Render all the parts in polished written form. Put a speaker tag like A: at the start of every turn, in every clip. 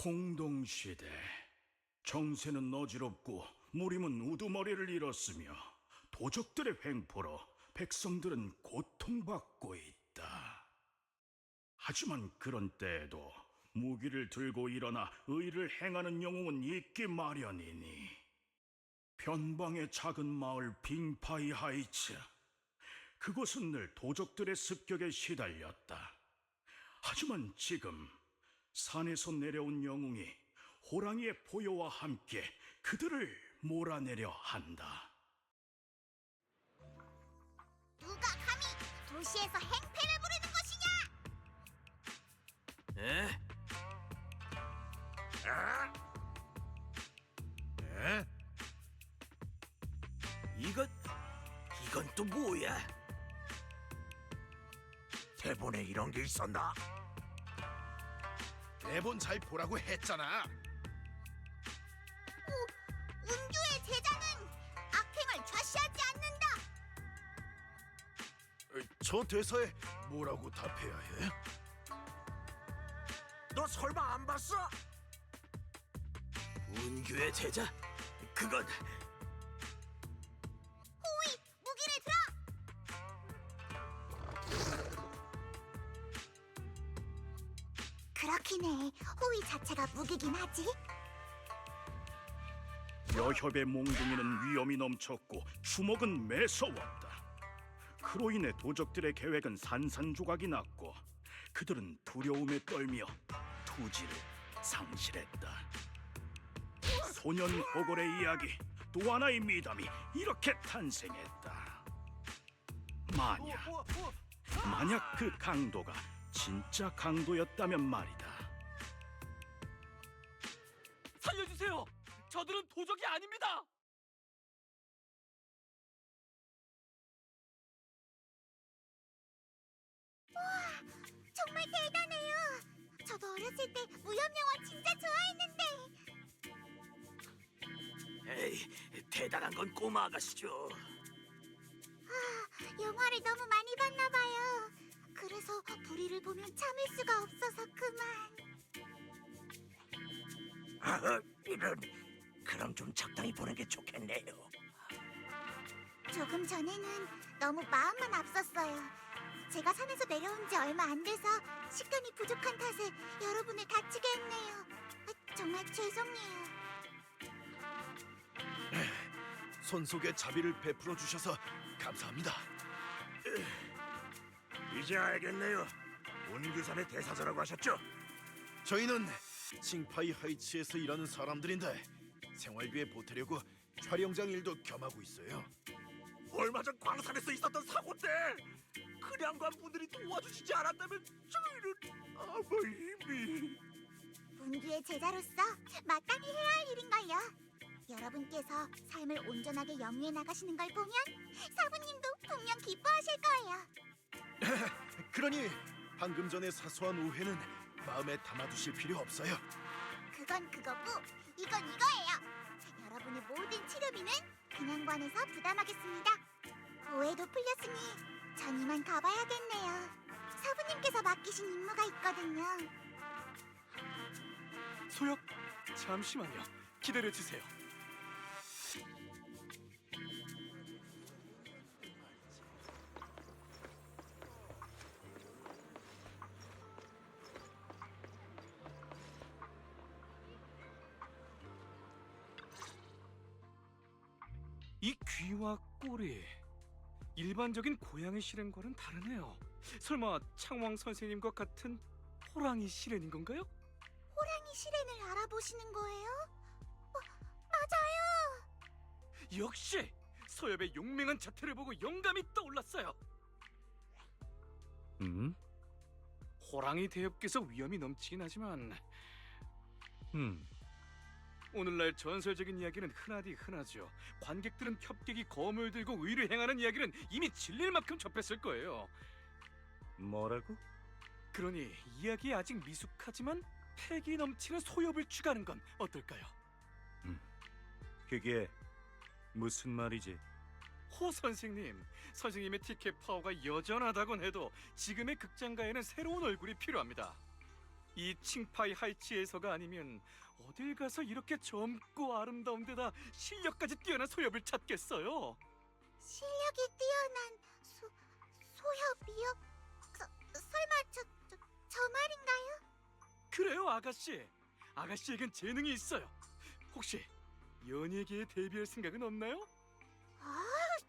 A: 공동시대. 정세는 어지럽고 무림은 우두머리를 잃었으며 도적들의 횡포로 백성들은 고통받고 있다. 하지만 그런 때에도 무기를 들고 일어나 의를 행하는 영웅은 있기 마련이니 변방의 작은 마을 빙파이 하이츠, 그곳은 늘 도적들의 습격에 시달렸다. 하지만 지금 산에서 내려온 영웅이 호랑이의 포효와 함께 그들을 몰아내려 한다.
B: 누가 감히 도시에서 행패를 부리는 것이냐?
C: 에? 에? 이건 또 뭐야? 대본에 이런 게 있었나?
D: 대본 잘 보라고 했잖아.
B: 운규의 제자는 악행을 좌시하지 않는다.
D: 저 대사에 뭐라고 답해야 해?
C: 너 설마 안 봤어? 운규의 제자? 그건
B: 호위, 무기를 들어! 그렇긴 해. 호위 자체가 무기긴 하지.
A: 여협의 몽둥이는 위험이 넘쳤고 주먹은 매서웠다. 그로 인해 도적들의 계획은 산산조각이 났고 그들은 두려움에 떨며 투지를 상실했다. 소년 호걸의 이야기, 또 하나의 미담이 이렇게 탄생했다. 만약 그 강도가 진짜 강도였다면 말이다.
E: 살려주세요! 저들은 도적이 아닙니다!
B: 정말 대단해요. 저도 어렸을 때 무협영화 진짜 좋아했는데.
C: 에이, 대단한 건 꼬마 아가씨죠.
B: 영화를 너무 많이 봤나 봐요. 그래서 불의를 보면 참을 수가 없어서 그만.
C: 이런. 그럼 좀 적당히 보는 게 좋겠네요.
B: 조금 전에는 너무 마음만 앞섰어요. 제가 산에서 내려온 지 얼마 안 돼서 식단이 부족한 탓에 여러분을 다치게 했네요. 정말 죄송해요.
D: 손속에 자비를 베풀어 주셔서 감사합니다.
C: 이제 알겠네요. 운규산의 대사자라고 하셨죠?
D: 저희는 칭파이 하이츠에서 일하는 사람들인데 생활비에 보태려고 촬영장 일도 겸하고 있어요.
C: 얼마 전 광산에서 있었던 사고 때 그냥간 분들이 도와주시지 않았다면 저희는 아무 힘이...
B: 문규의 제자로서 마땅히 해야 할 일인걸요. 여러분께서 삶을 온전하게 영위해 나가시는 걸 보면 사부님도 분명 기뻐하실 거예요.
D: 그러니 방금 전의 사소한 오해는 마음에 담아두실 필요 없어요.
B: 그건 그거고 이건 이거예요. 여러분의 모든 치료비는 그냥관에서 부담하겠습니다. 오해도 풀렸으니 전 이만 가봐야겠네요. 사부님께서 맡기신 임무가 있거든요.
E: 소혁, 잠시만요. 기다려주세요. 이 귀와 꼬리, 일반적인 고양이 실행과는 다르네요. 설마 창왕 선생님과 같은 호랑이 실행인 건가요?
B: 호랑이 실행을 알아보시는 거예요? 맞아요.
E: 역시! 서엽의 용맹한 자태를 보고 영감이 떠올랐어요. 호랑이 대엽께서 위험이 넘치긴 하지만 오늘날 전설적인 이야기는 흔하디 흔하죠. 관객들은 협객이 검을 들고 의를 행하는 이야기는 이미 질릴 만큼 접했을 거예요.
A: 뭐라고?
E: 그러니 이야기에 아직 미숙하지만 패기 넘치는 소엽을 추가하는 건 어떨까요?
A: 그게 무슨 말이지?
E: 호 선생님, 선생님의 티켓 파워가 여전하다곤 해도 지금의 극장가에는 새로운 얼굴이 필요합니다. 이 칭파이 하이치에서가 아니면 어딜 가서 이렇게 젊고 아름다운 데다 실력까지 뛰어난 소엽을 찾겠어요?
B: 실력이 뛰어난 소협이요? 설마 저 말인가요?
E: 그래요, 아가씨. 아가씨에겐 재능이 있어요. 혹시 연예계에 데뷔할 생각은 없나요?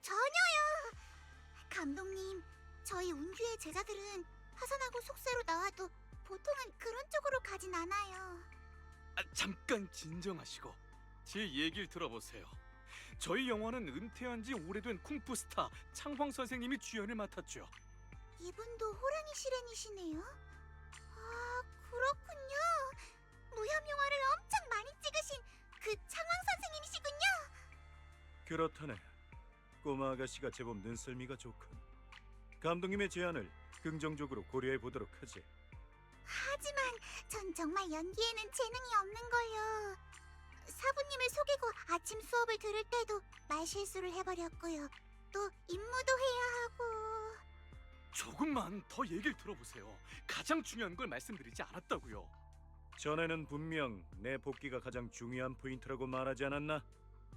B: 전혀요. 감독님, 저희 운규의 제자들은 파산하고 속세로 나와도 보통은 그런 쪽으로 가진 않아요.
E: 잠깐 진정하시고 제 얘기를 들어보세요. 저희 영화는 은퇴한 지 오래된 쿵푸 스타 창황 선생님이 주연을 맡았죠.
B: 이분도 호랑이 실행이시네요. 그렇군요. 무협 영화를 엄청 많이 찍으신 그 창황 선생님이시군요.
A: 그렇다네. 꼬마 아가씨가 제법 눈썰미가 좋군. 감독님의 제안을 긍정적으로 고려해 보도록 하지.
B: 하지만 전 정말 연기에는 재능이 없는 걸요. 사부님을 속이고 아침 수업을 들을 때도 말실수를 해버렸고요. 또 임무도 해야 하고.
E: 조금만 더 얘기를 들어보세요. 가장 중요한 걸 말씀드리지 않았다고요.
A: 전에는 분명 내 복귀가 가장 중요한 포인트라고 말하지 않았나?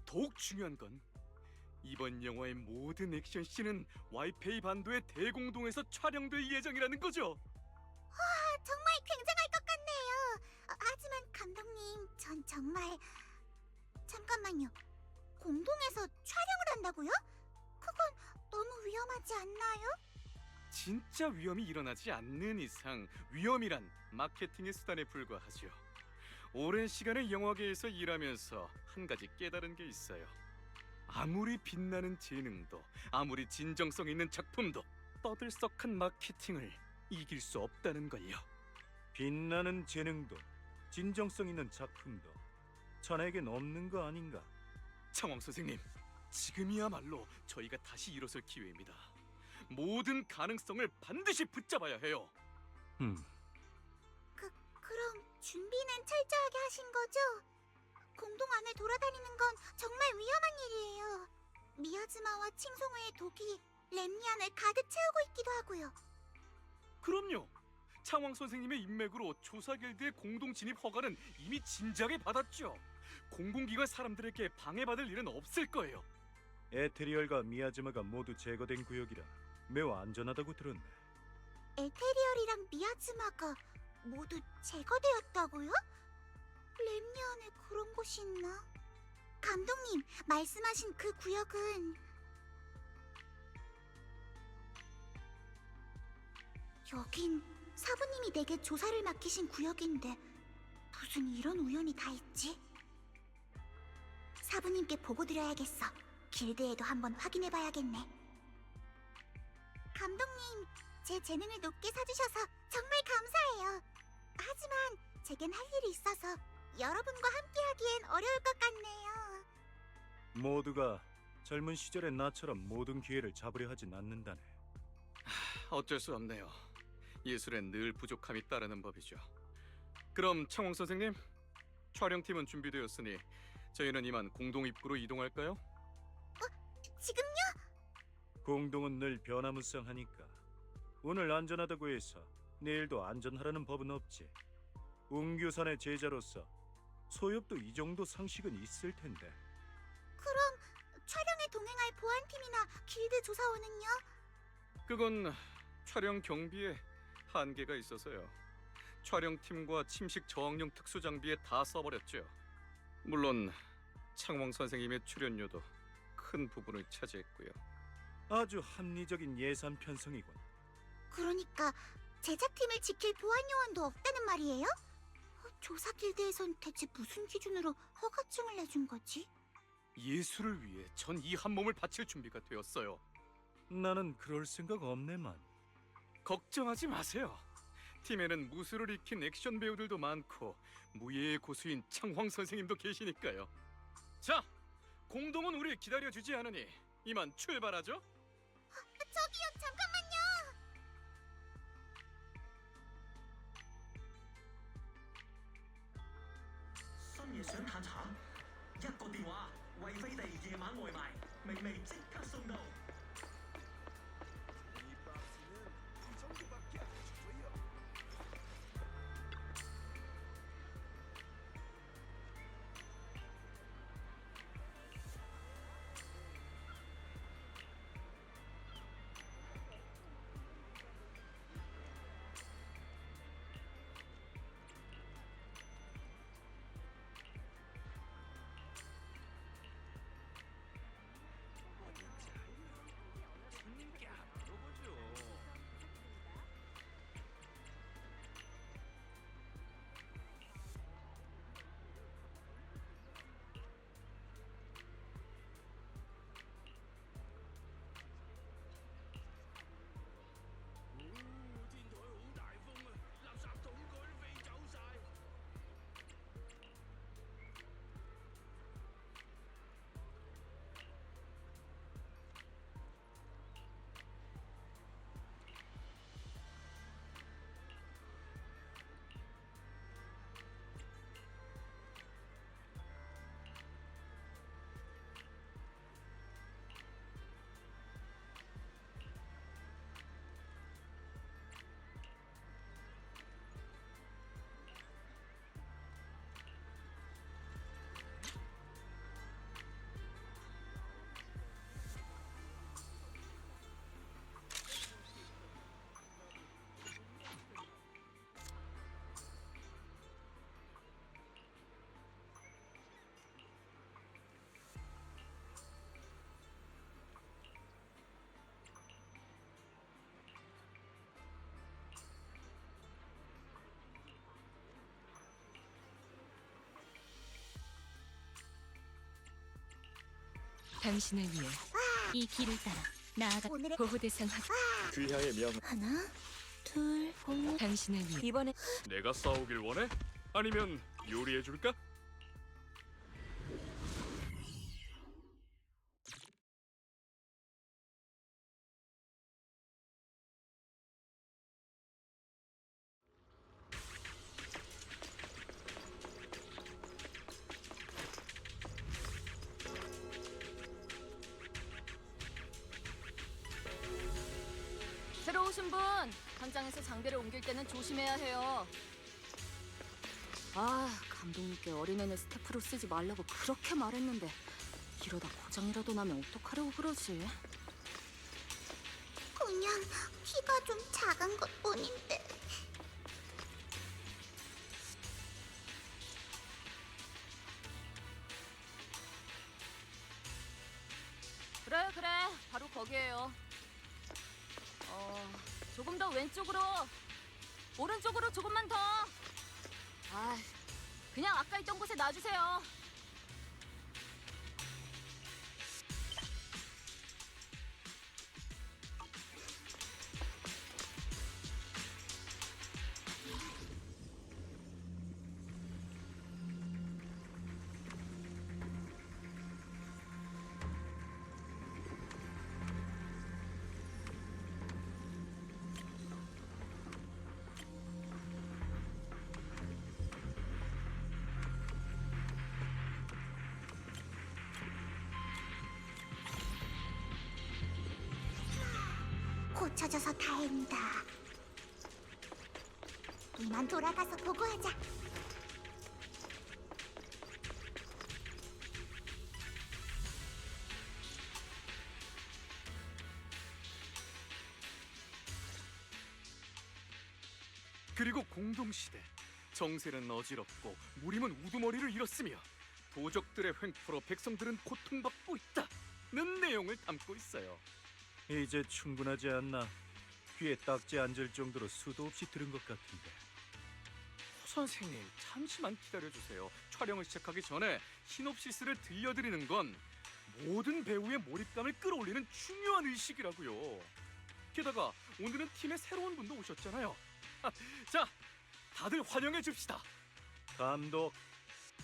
E: 더욱 중요한 건 이번 영화의 모든 액션씬은 와이페이 반도의 대공동에서 촬영될 예정이라는 거죠.
B: 정말 굉장할 것 같네요. 하지만 감독님, 전 정말... 잠깐만요. 공동에서 촬영을 한다고요? 그건 너무 위험하지 않나요?
E: 진짜 위험이 일어나지 않는 이상 위험이란 마케팅의 수단에 불과하죠. 오랜 시간을 영화계에서 일하면서 한 가지 깨달은 게 있어요. 아무리 빛나는 재능도, 아무리 진정성 있는 작품도 떠들썩한 마케팅을 이길 수 없다는 걸요.
A: 빛나는 재능도 진정성 있는 작품도 자네에겐 없는 거 아닌가?
E: 창황 선생님, 지금이야말로 저희가 다시 일어설 기회입니다. 모든 가능성을 반드시 붙잡아야 해요.
B: 그럼 준비는 철저하게 하신 거죠? 공동 안을 돌아다니는 건 정말 위험한 일이에요. 미야즈마와 칭송우의 독이 렘니안을 가득 채우고 있기도 하고요.
E: 그럼요. 창황 선생님의 인맥으로 조사 길드의 공동 진입 허가는 이미 진작에 받았죠. 공공기관 사람들에게 방해받을 일은 없을 거예요.
A: 에테리얼과 미야즈마가 모두 제거된 구역이라 매우 안전하다고 들었네.
B: 에테리얼이랑 미야즈마가 모두 제거되었다고요? 렘니안에 그런 곳이 있나? 감독님, 말씀하신 그 구역은... 여긴 사부님이 내게 조사를 맡기신 구역인데 무슨 이런 우연이 다 있지? 사부님께 보고 드려야겠어. 길드에도 한번 확인해봐야겠네. 감독님, 제 재능을 높게 사주셔서 정말 감사해요. 하지만 제겐 할 일이 있어서 여러분과 함께하기엔 어려울 것 같네요.
A: 모두가 젊은 시절의 나처럼 모든 기회를 잡으려 하진 않는다네.
E: 어쩔 수 없네요. 예술엔 늘 부족함이 따르는 법이죠. 그럼 창홍 선생님, 촬영팀은 준비되었으니 저희는 이만 공동 입구로 이동할까요?
B: 지금요?
A: 공동은 늘 변화무쌍하니까 오늘 안전하다고 해서 내일도 안전하라는 법은 없지. 웅규산의 제자로서 소엽도 이 정도 상식은 있을 텐데.
B: 그럼 촬영에 동행할 보안팀이나 길드 조사원은요?
E: 그건 촬영 경비에 한계가 있어서요. 촬영팀과 침식 저항용 특수 장비에 다 써버렸죠. 물론 창왕 선생님의 출연료도 큰 부분을 차지했고요.
A: 아주 합리적인 예산 편성이군.
B: 그러니까 제작팀을 지킬 보안 요원도 없다는 말이에요? 조사 길드에선 대체 무슨 기준으로 허가증을 내준 거지?
E: 예술을 위해 전 이 한 몸을 바칠 준비가 되었어요.
A: 나는 그럴 생각 없네만.
E: 걱정하지 마세요. 팀에는 무술을 익힌 액션 배우들도 많고 무예의 고수인 창황 선생님도 계시니까요. 자, 공동은 우리 기다려주지 않으니 이만 출발하죠.
B: 저기요, 잠깐만요.
F: 深夜想嘆慘，一個電話，惠飛地夜晚外賣，明媚即刻送到。
D: 이 박스는 이 정도밖에 안 줘요.
G: 당신을 위해 이 길을 따라 나아가.
B: 오늘의-
G: 보호 대상 확.
C: 귀하의 명.
G: 하나, 둘, 당신을 위해 이번에
E: 내가 싸우길 원해? 아니면 요리해 줄까?
H: 새로 오신 분, 현장에서 장비를 옮길 때는 조심해야 해요. 아, 감독님께 어린애는 스태프로 쓰지 말라고 그렇게 말했는데 이러다 고장이라도 나면 어떡하려고 그러지?
B: 그냥 키가 좀 작은 것 뿐인데.
H: 그래, 그래, 바로 거기에요. 조금 더 왼쪽으로, 오른쪽으로 조금만 더. 아, 그냥 아까 있던 곳에 놔주세요.
B: 고쳐져서 다행이다. 이만 돌아가서 보고하자.
E: 그리고 공동시대. 정세는 어지럽고 무림은 우두머리를 잃었으며 도적들의 횡포로 백성들은 고통받고 있다는 내용을 담고 있어요.
A: 이제 충분하지 않나? 귀에 딱지 앉을 정도로 수도 없이 들은 것 같은데.
E: 선생님, 잠시만 기다려주세요. 촬영을 시작하기 전에 시놉시스를 들려드리는 건 모든 배우의 몰입감을 끌어올리는 중요한 의식이라고요. 게다가 오늘은 팀에 새로운 분도 오셨잖아요. 자, 다들 환영해 줍시다.
A: 감독,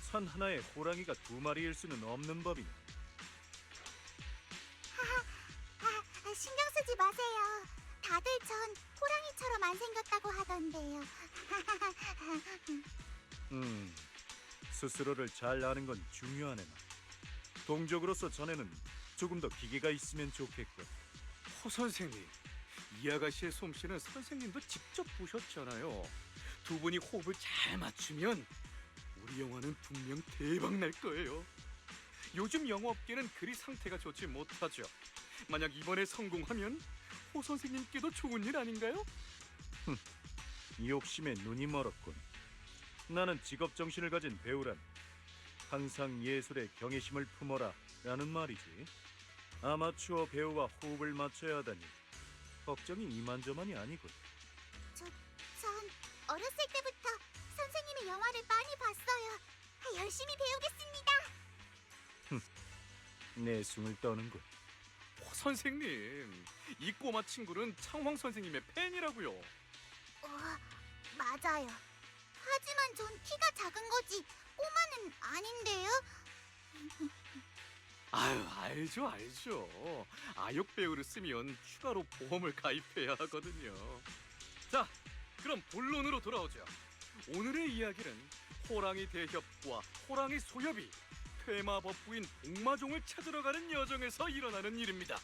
A: 산 하나에 호랑이가 두 마리일 수는 없는 법이네.
B: 신경 쓰지 마세요. 다들 전 호랑이처럼 안 생겼다고 하던데요.
A: 스스로를 잘 아는 건 중요하네. 동족으로서 전에는 조금 더 기계가 있으면 좋겠군.
E: 허 선생님, 이 아가씨의 솜씨는 선생님도 직접 보셨잖아요. 두 분이 호흡을 잘 맞추면 우리 영화는 분명 대박 날 거예요. 요즘 영화업계는 그리 상태가 좋지 못하죠. 만약 이번에 성공하면 호 선생님께도 좋은 일 아닌가요?
A: 욕심에 눈이 멀었군. 나는 직업 정신을 가진 배우란 항상 예술에 경외심을 품어라 라는 말이지. 아마추어 배우와 호흡을 맞춰야 하다니 걱정이 이만저만이 아니군.
B: 전 어렸을 때부터 선생님의 영화를 많이 봤어요. 열심히 배우겠습니다.
A: 내숭을 떠는군.
E: 호 선생님, 이 꼬마 친구는 창황 선생님의 팬이라고요.
B: 맞아요. 하지만 전 키가 작은 거지 꼬마는 아닌데요.
E: 아유, 알죠. 아역 배우를 쓰면 추가로 보험을 가입해야 하거든요. 자, 그럼 본론으로 돌아오죠. 오늘의 이야기는 호랑이 대협과 호랑이 소협이 퇴마 법부인 복마종을 찾으러 가는 여정에서 일어나는 일입니다.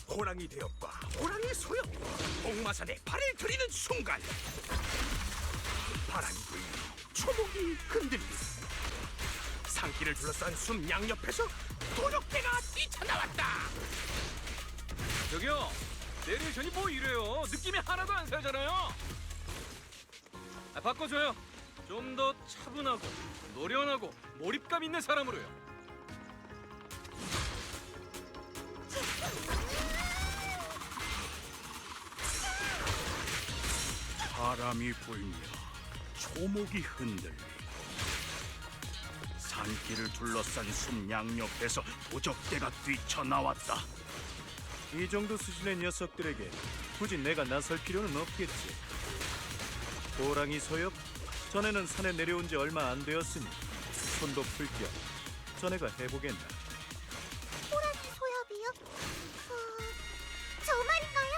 C: 호랑이 대역과 호랑이 소역 복마산에 발을 들이는 순간 바람이 불며 초목이 흔들리고 산길을 둘러싼 숨 양옆에서 도적대가 뛰쳐나왔다.
E: 저기요, 내레이션이 뭐 이래요? 느낌이 하나도 안 살잖아요. 바꿔줘요. 좀 더 차분하고 노련하고 몰입감 있는 사람으로요.
C: 바람이 불며 초목이 흔들리고 산길을 둘러싼 숲 양옆에서 도적대가 뛰쳐나왔다.
A: 이 정도 수준의 녀석들에게 굳이 내가 나설 필요는 없겠지. 호랑이 소엽, 전에는 산에 내려온 지 얼마 안 되었으니 손도 풀 겸 전에가 해보겠나.
B: 호랑이 소엽이요? 저 말인가요?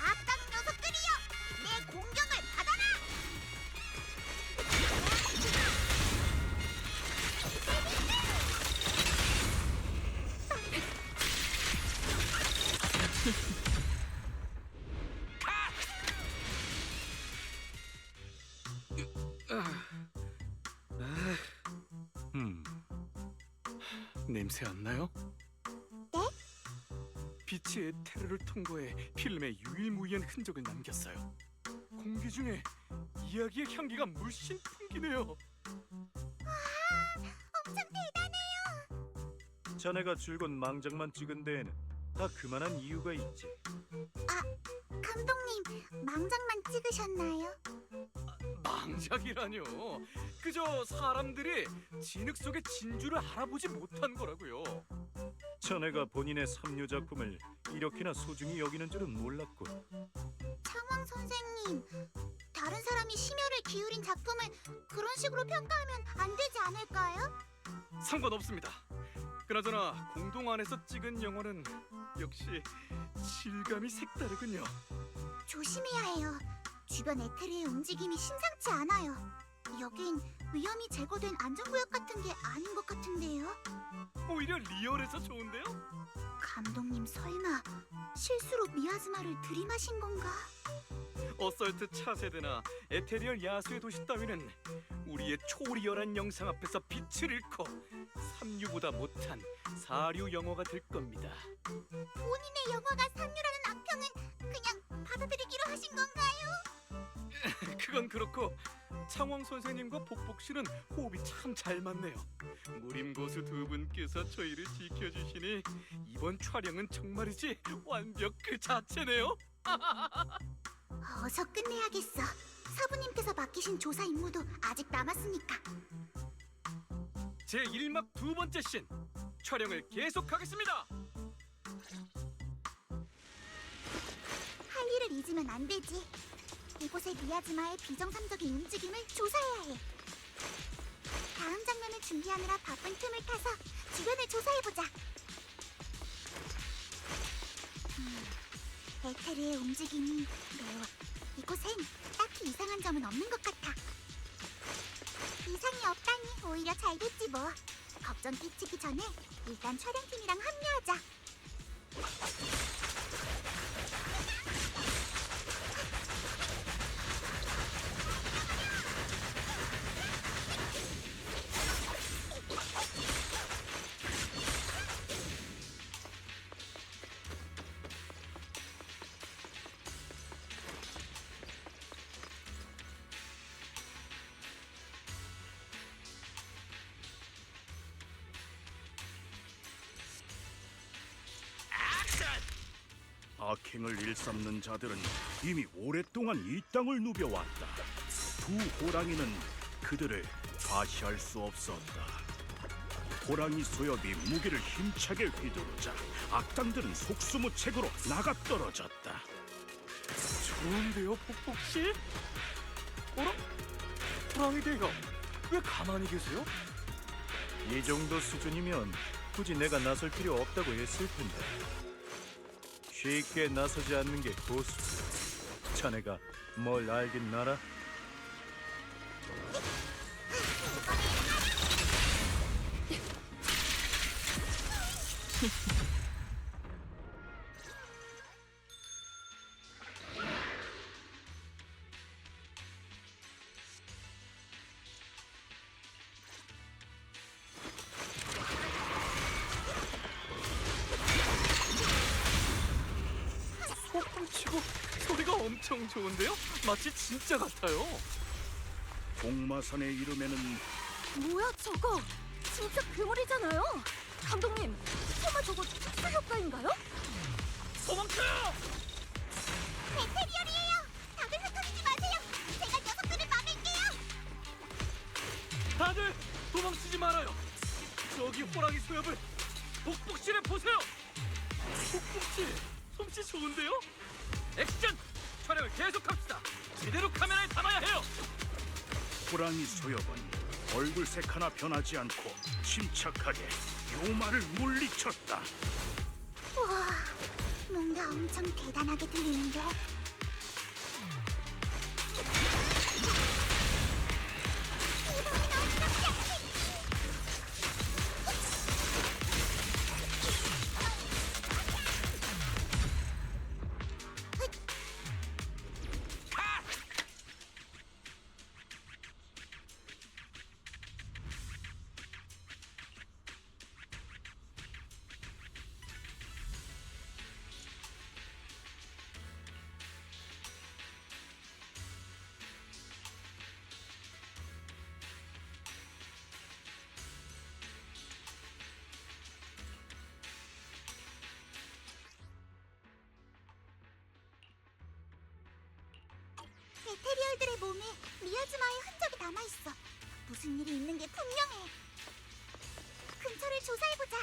B: 악당 녀석들이여! 내 공격을 받아라!
E: 냄새 안 나요?
B: 네?
E: 빛의 테러를 통과해 필름에 유일무이한 흔적을 남겼어요. 공기 중에 이야기의 향기가 물씬 풍기네요.
B: 엄청 대단해요!
A: 자네가 줄곧 망작만 찍은 데에는 다 그만한 이유가 있지.
B: 감독님, 망작만 찍으셨나요?
E: 망작이라뇨. 그저 사람들이 진흙 속의 진주를 알아보지 못한 거라고요.
A: 자네가 본인의 삼류 작품을 이렇게나 소중히 여기는 줄은 몰랐고.
B: 창왕 선생님, 다른 사람이 심혈을 기울인 작품을 그런 식으로 평가하면 안 되지 않을까요?
E: 상관없습니다. 그나저나 공동 안에서 찍은 영화는 역시 질감이 색다르군요.
B: 조심해야 해요. 주변 에테르의 움직임이 심상치 않아요. 여긴 위험이 제거된 안전구역 같은 게 아닌 것 같은데요.
E: 오히려 리얼해서 좋은데요?
B: 감독님 설마 실수로 미아즈마를 들이마신 건가?
E: 어설트 차세대나 에테리얼 야수의 도시 따위는 우리의 초리얼한 영상 앞에서 빛을 잃고 삼류보다 못한 사류 영화가 될 겁니다.
B: 본인의 영화가 삼류라는 악평은 그냥 받아들이기로 하신 건가요?
E: 그건 그렇고 창왕 선생님과 복복 씨는 호흡이 참 잘 맞네요. 무림 고수 두 분께서 저희를 지켜주시니 이번 촬영은 정말이지 완벽 그 자체네요.
B: 어서 끝내야겠어. 사부님께서 맡기신 조사 임무도 아직 남았으니까.
E: 제 1막 두 번째 씬 촬영을 계속하겠습니다.
B: 할 일을 잊으면 안 되지. 이곳의 미야즈마의 비정상적인 움직임을 조사해야 해. 다음 장면을 준비하느라 바쁜 틈을 타서 주변을 조사해보자. 에테르의 움직임이 매우... 이곳엔 딱히 이상한 점은 없는 것 같아. 이상이 없다니 오히려 잘 됐지 뭐. 걱정 끼치기 전에 일단 촬영팀이랑 합류하자.
C: 악행을 일삼는 자들은 이미 오랫동안 이 땅을 누벼왔다. 두 호랑이는 그들을 과시할 수 없었다. 호랑이 소엽이 무기를 힘차게 휘두르자 악당들은 속수무책으로 나가떨어졌다.
E: 좋은데요, 복복 씨? 어라? 호랑이 대가 왜 가만히 계세요?
A: 이 정도 수준이면 굳이 내가 나설 필요 없다고 했을 텐데. 쉽게 나서지 않는 게 고수. 자네가 뭘 알긴 알아?
E: 소품 치고 소리가 엄청 좋은데요? 마치 진짜 같아요.
C: 복마산에 이르면은
H: 뭐야 저거? 진짜 괴물이잖아요. 감독님, 설마 저거 특수 효과인가요?
E: 도망쳐!
B: 에테리얼이에요. 다들 흩어지지 마세요. 제가 녀석들을 막을게요.
E: 다들 도망치지 말아요. 저기 호랑이 수협을 복복실에 보세요. 복복실 솜씨 좋은데요? 액션! 촬영을 계속합시다. 제대로 카메라에 담아야 해요.
C: 호랑이 소엽은 얼굴색 하나 변하지 않고 침착하게 요마를 물리쳤다.
B: 우와, 뭔가 엄청 대단하게 들리는데. 이번엔 어떻게? 에테리얼들의 몸에 미아즈마의 흔적이 남아있어. 무슨 일이 있는 게 분명해. 근처를 조사해보자.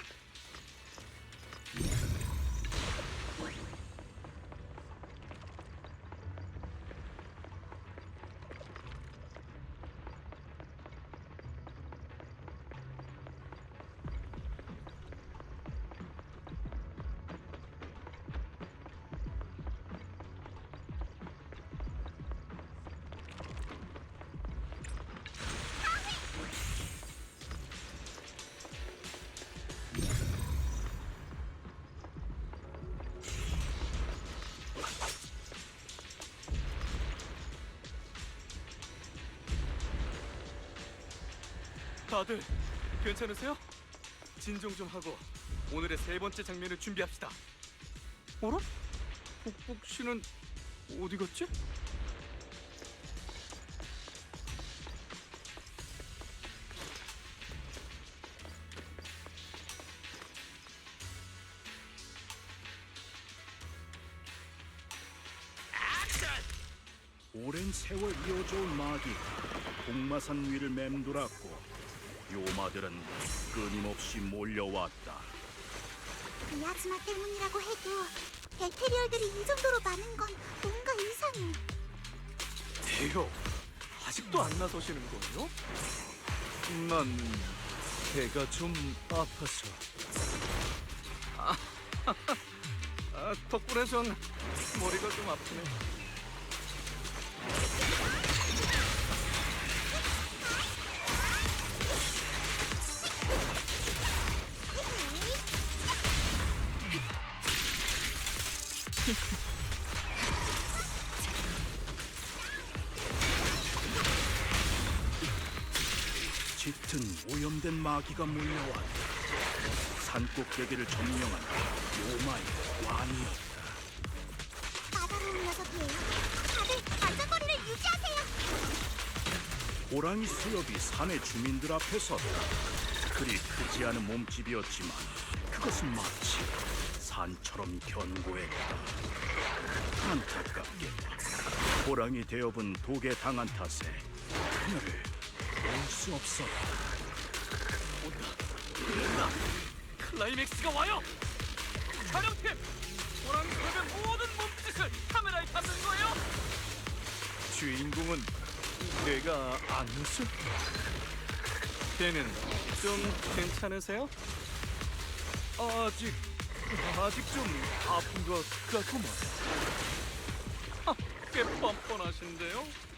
E: 다들 괜찮으세요? 진정 좀 하고 오늘의 세 번째 장면을 준비합시다. 어라? 복복씨는 어디 갔지?
C: 오랜 세월 이어져온 마기가 복마산 위를 맴돌았고 요마들은 끊임없이 몰려왔다.
B: 미아즈마 때문이라고 해도 에테리얼들이 이 정도로 많은 건 뭔가 이상해.
E: 대요. 아직도 안 나서시는 거예요?
A: 난 배가 좀 아파서.
E: 덕분에 전 머리가 좀 아프네.
C: 짙은 오염된 마기가 몰려왔다. 산꼭대기를 점령한 요마의 왕이었다.
B: 까다로운 녀석이에요. 다들 안전거리를 유지하세요.
C: 호랑이 수엽이 산의 주민들 앞에 섰다. 그리 크지 않은 몸집이었지만 그것은 마치 산처럼 견고했다. 안타깝게 호랑이 대업은 독에 당한 탓에 그녀를 볼 수 없었다.
E: 온다. 클라이맥스가 와요. 촬영팀, 호랑이 수협의 모든 몸짓을 카메라에 담는 거예요.
A: 주인공은 내가 아니었어?
E: 걔는 좀 괜찮으세요?
A: 아직 좀 아픈 것 같구만.
E: 꽤 뻔뻔하신데요?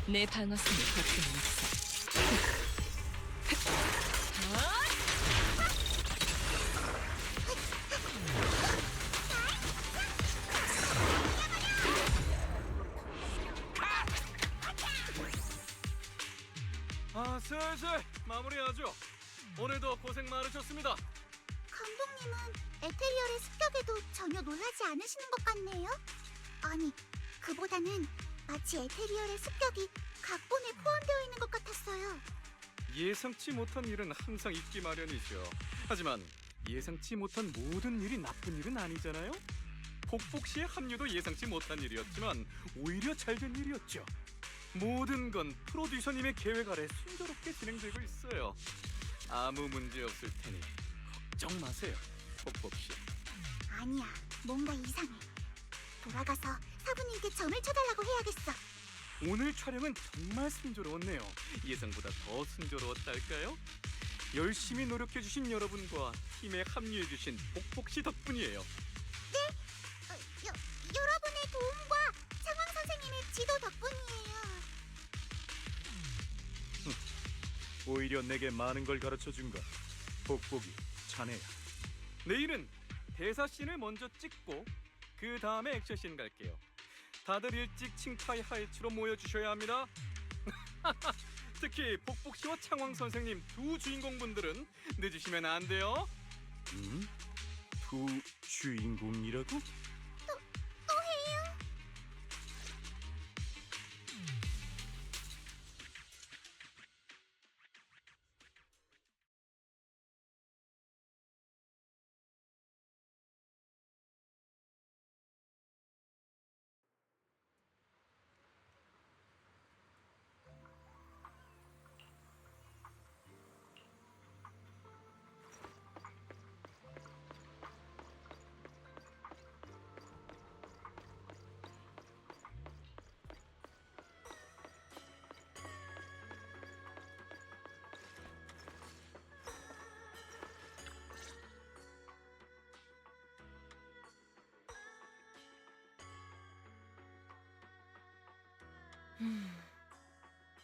G: 내 방어선을 걱정 없어.
E: 슬슬 마무리하죠. 오늘도 고생 많으셨습니다.
B: 감독님은 에테리얼의 습격에도 전혀 놀라지 않으시는 것 같네요. 아니, 그보다는 마치 에테리얼의 습격이 각본에 포함되어 있는 것 같았어요.
E: 예상치 못한 일은 항상 있기 마련이죠. 하지만 예상치 못한 모든 일이 나쁜 일은 아니잖아요. 복복 씨의 합류도 예상치 못한 일이었지만 오히려 잘된 일이었죠. 모든 건 프로듀서님의 계획 아래 순조롭게 진행되고 있어요. 아무 문제 없을 테니 걱정 마세요, 복복 씨.
B: 아니야, 뭔가 이상해. 돌아가서 사부님께 점을 쳐달라고 해야겠어.
E: 오늘 촬영은 정말 순조로웠네요. 예상보다 더 순조로웠달까요? 열심히 노력해주신 여러분과 팀에 합류해주신 복복 씨 덕분이에요.
B: 여러분의 도움과 상황 선생님의 지도 덕분이에요.
A: 오히려 내게 많은 걸 가르쳐준 건 복복이 자네야.
E: 내일은 대사 씬을 먼저 찍고 그 다음에 액션 씬 갈게요. 다들 일찍 칭파이 하이츠로 모여주셔야 합니다. 특히 복복 씨와 창왕 선생님 두 주인공분들은 늦으시면 안 돼요.
A: 두 주인공이라고?
B: 또 해요?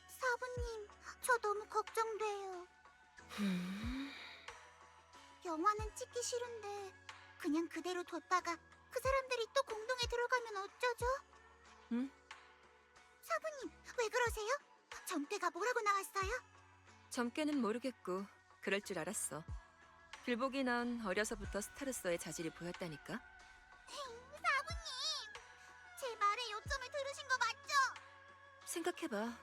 B: 사부님, 저 너무 걱정돼요. 영화는 찍기 싫은데 그냥 그대로 뒀다가 그 사람들이 또 공동에 들어가면 어쩌죠?
G: 응?
B: 사부님, 왜 그러세요? 점괘가 뭐라고 나왔어요?
G: 점괘는 모르겠고 그럴 줄 알았어. 길복이 난 어려서부터 스타로서의 자질이 보였다니까.
B: 사부님, 제 말에 요점을 들으신 거 맞죠?
G: 생각해봐.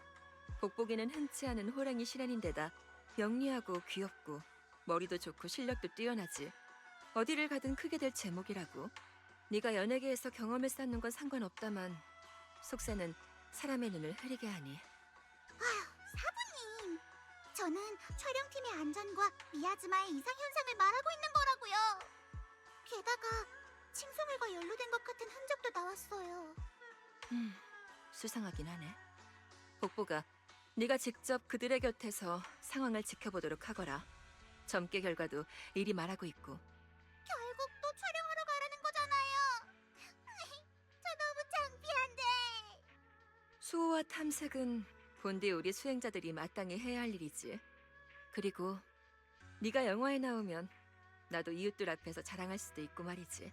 G: 복복이는 흔치 않은 호랑이 실현인데다 영리하고 귀엽고 머리도 좋고 실력도 뛰어나지. 어디를 가든 크게 될 제목이라고. 네가 연예계에서 경험을 쌓는 건 상관없다만 속세는 사람의 눈을 흐리게 하니.
B: 사부님, 저는 촬영팀의 안전과 미야즈마의 이상 현상을 말하고 있는 거라고요. 게다가 칭송물과 연루된 것 같은 흔적도 나왔어요.
G: 수상하긴 하네. 복보가 네가 직접 그들의 곁에서 상황을 지켜보도록 하거라. 점괘 결과도 이리 말하고 있고.
B: 결국 또 촬영하러 가라는 거잖아요. 저 너무 창피한데.
G: 수호와 탐색은 본디 우리 수행자들이 마땅히 해야 할 일이지. 그리고 네가 영화에 나오면 나도 이웃들 앞에서 자랑할 수도 있고 말이지.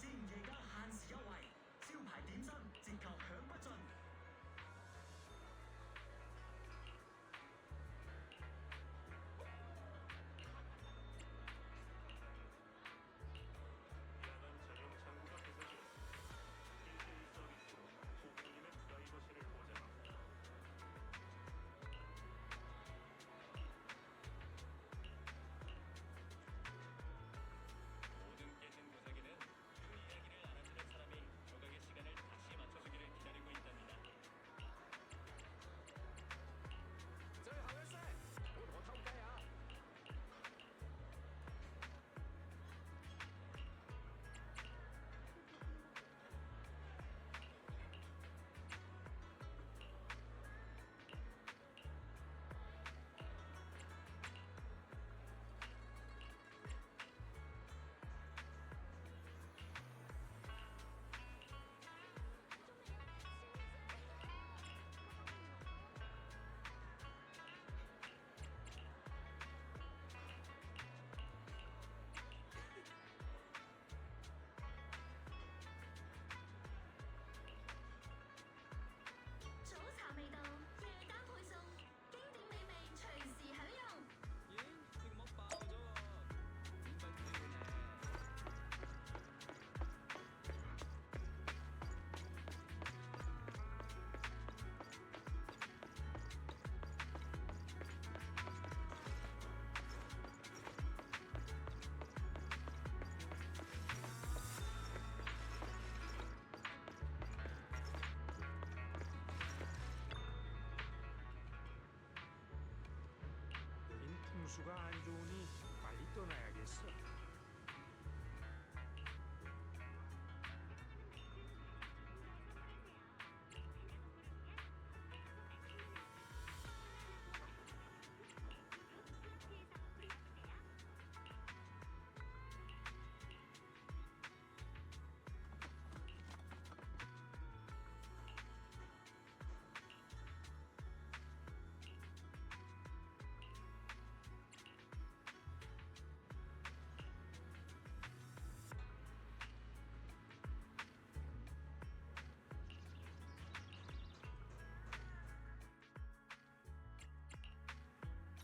F: 先而家限時優惠，招牌點心折扣享不盡。
B: 早茶味道，夜間配送，經典美味隨時享用。
I: 풍수가 안 좋으니 빨리 떠나야겠어.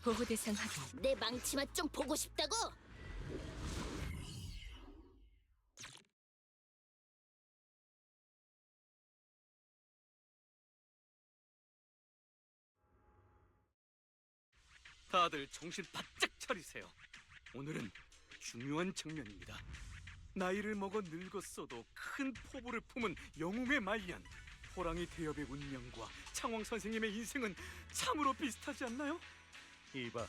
G: 보호 대상 확인.
B: 내 망치맛 좀 보고 싶다고?
E: 다들 정신 바짝 차리세요. 오늘은 중요한 장면입니다. 나이를 먹어 늙었어도 큰 포부를 품은 영웅의 말년. 호랑이 대엽의 운명과 창왕 선생님의 인생은 참으로 비슷하지 않나요?
A: 이봐,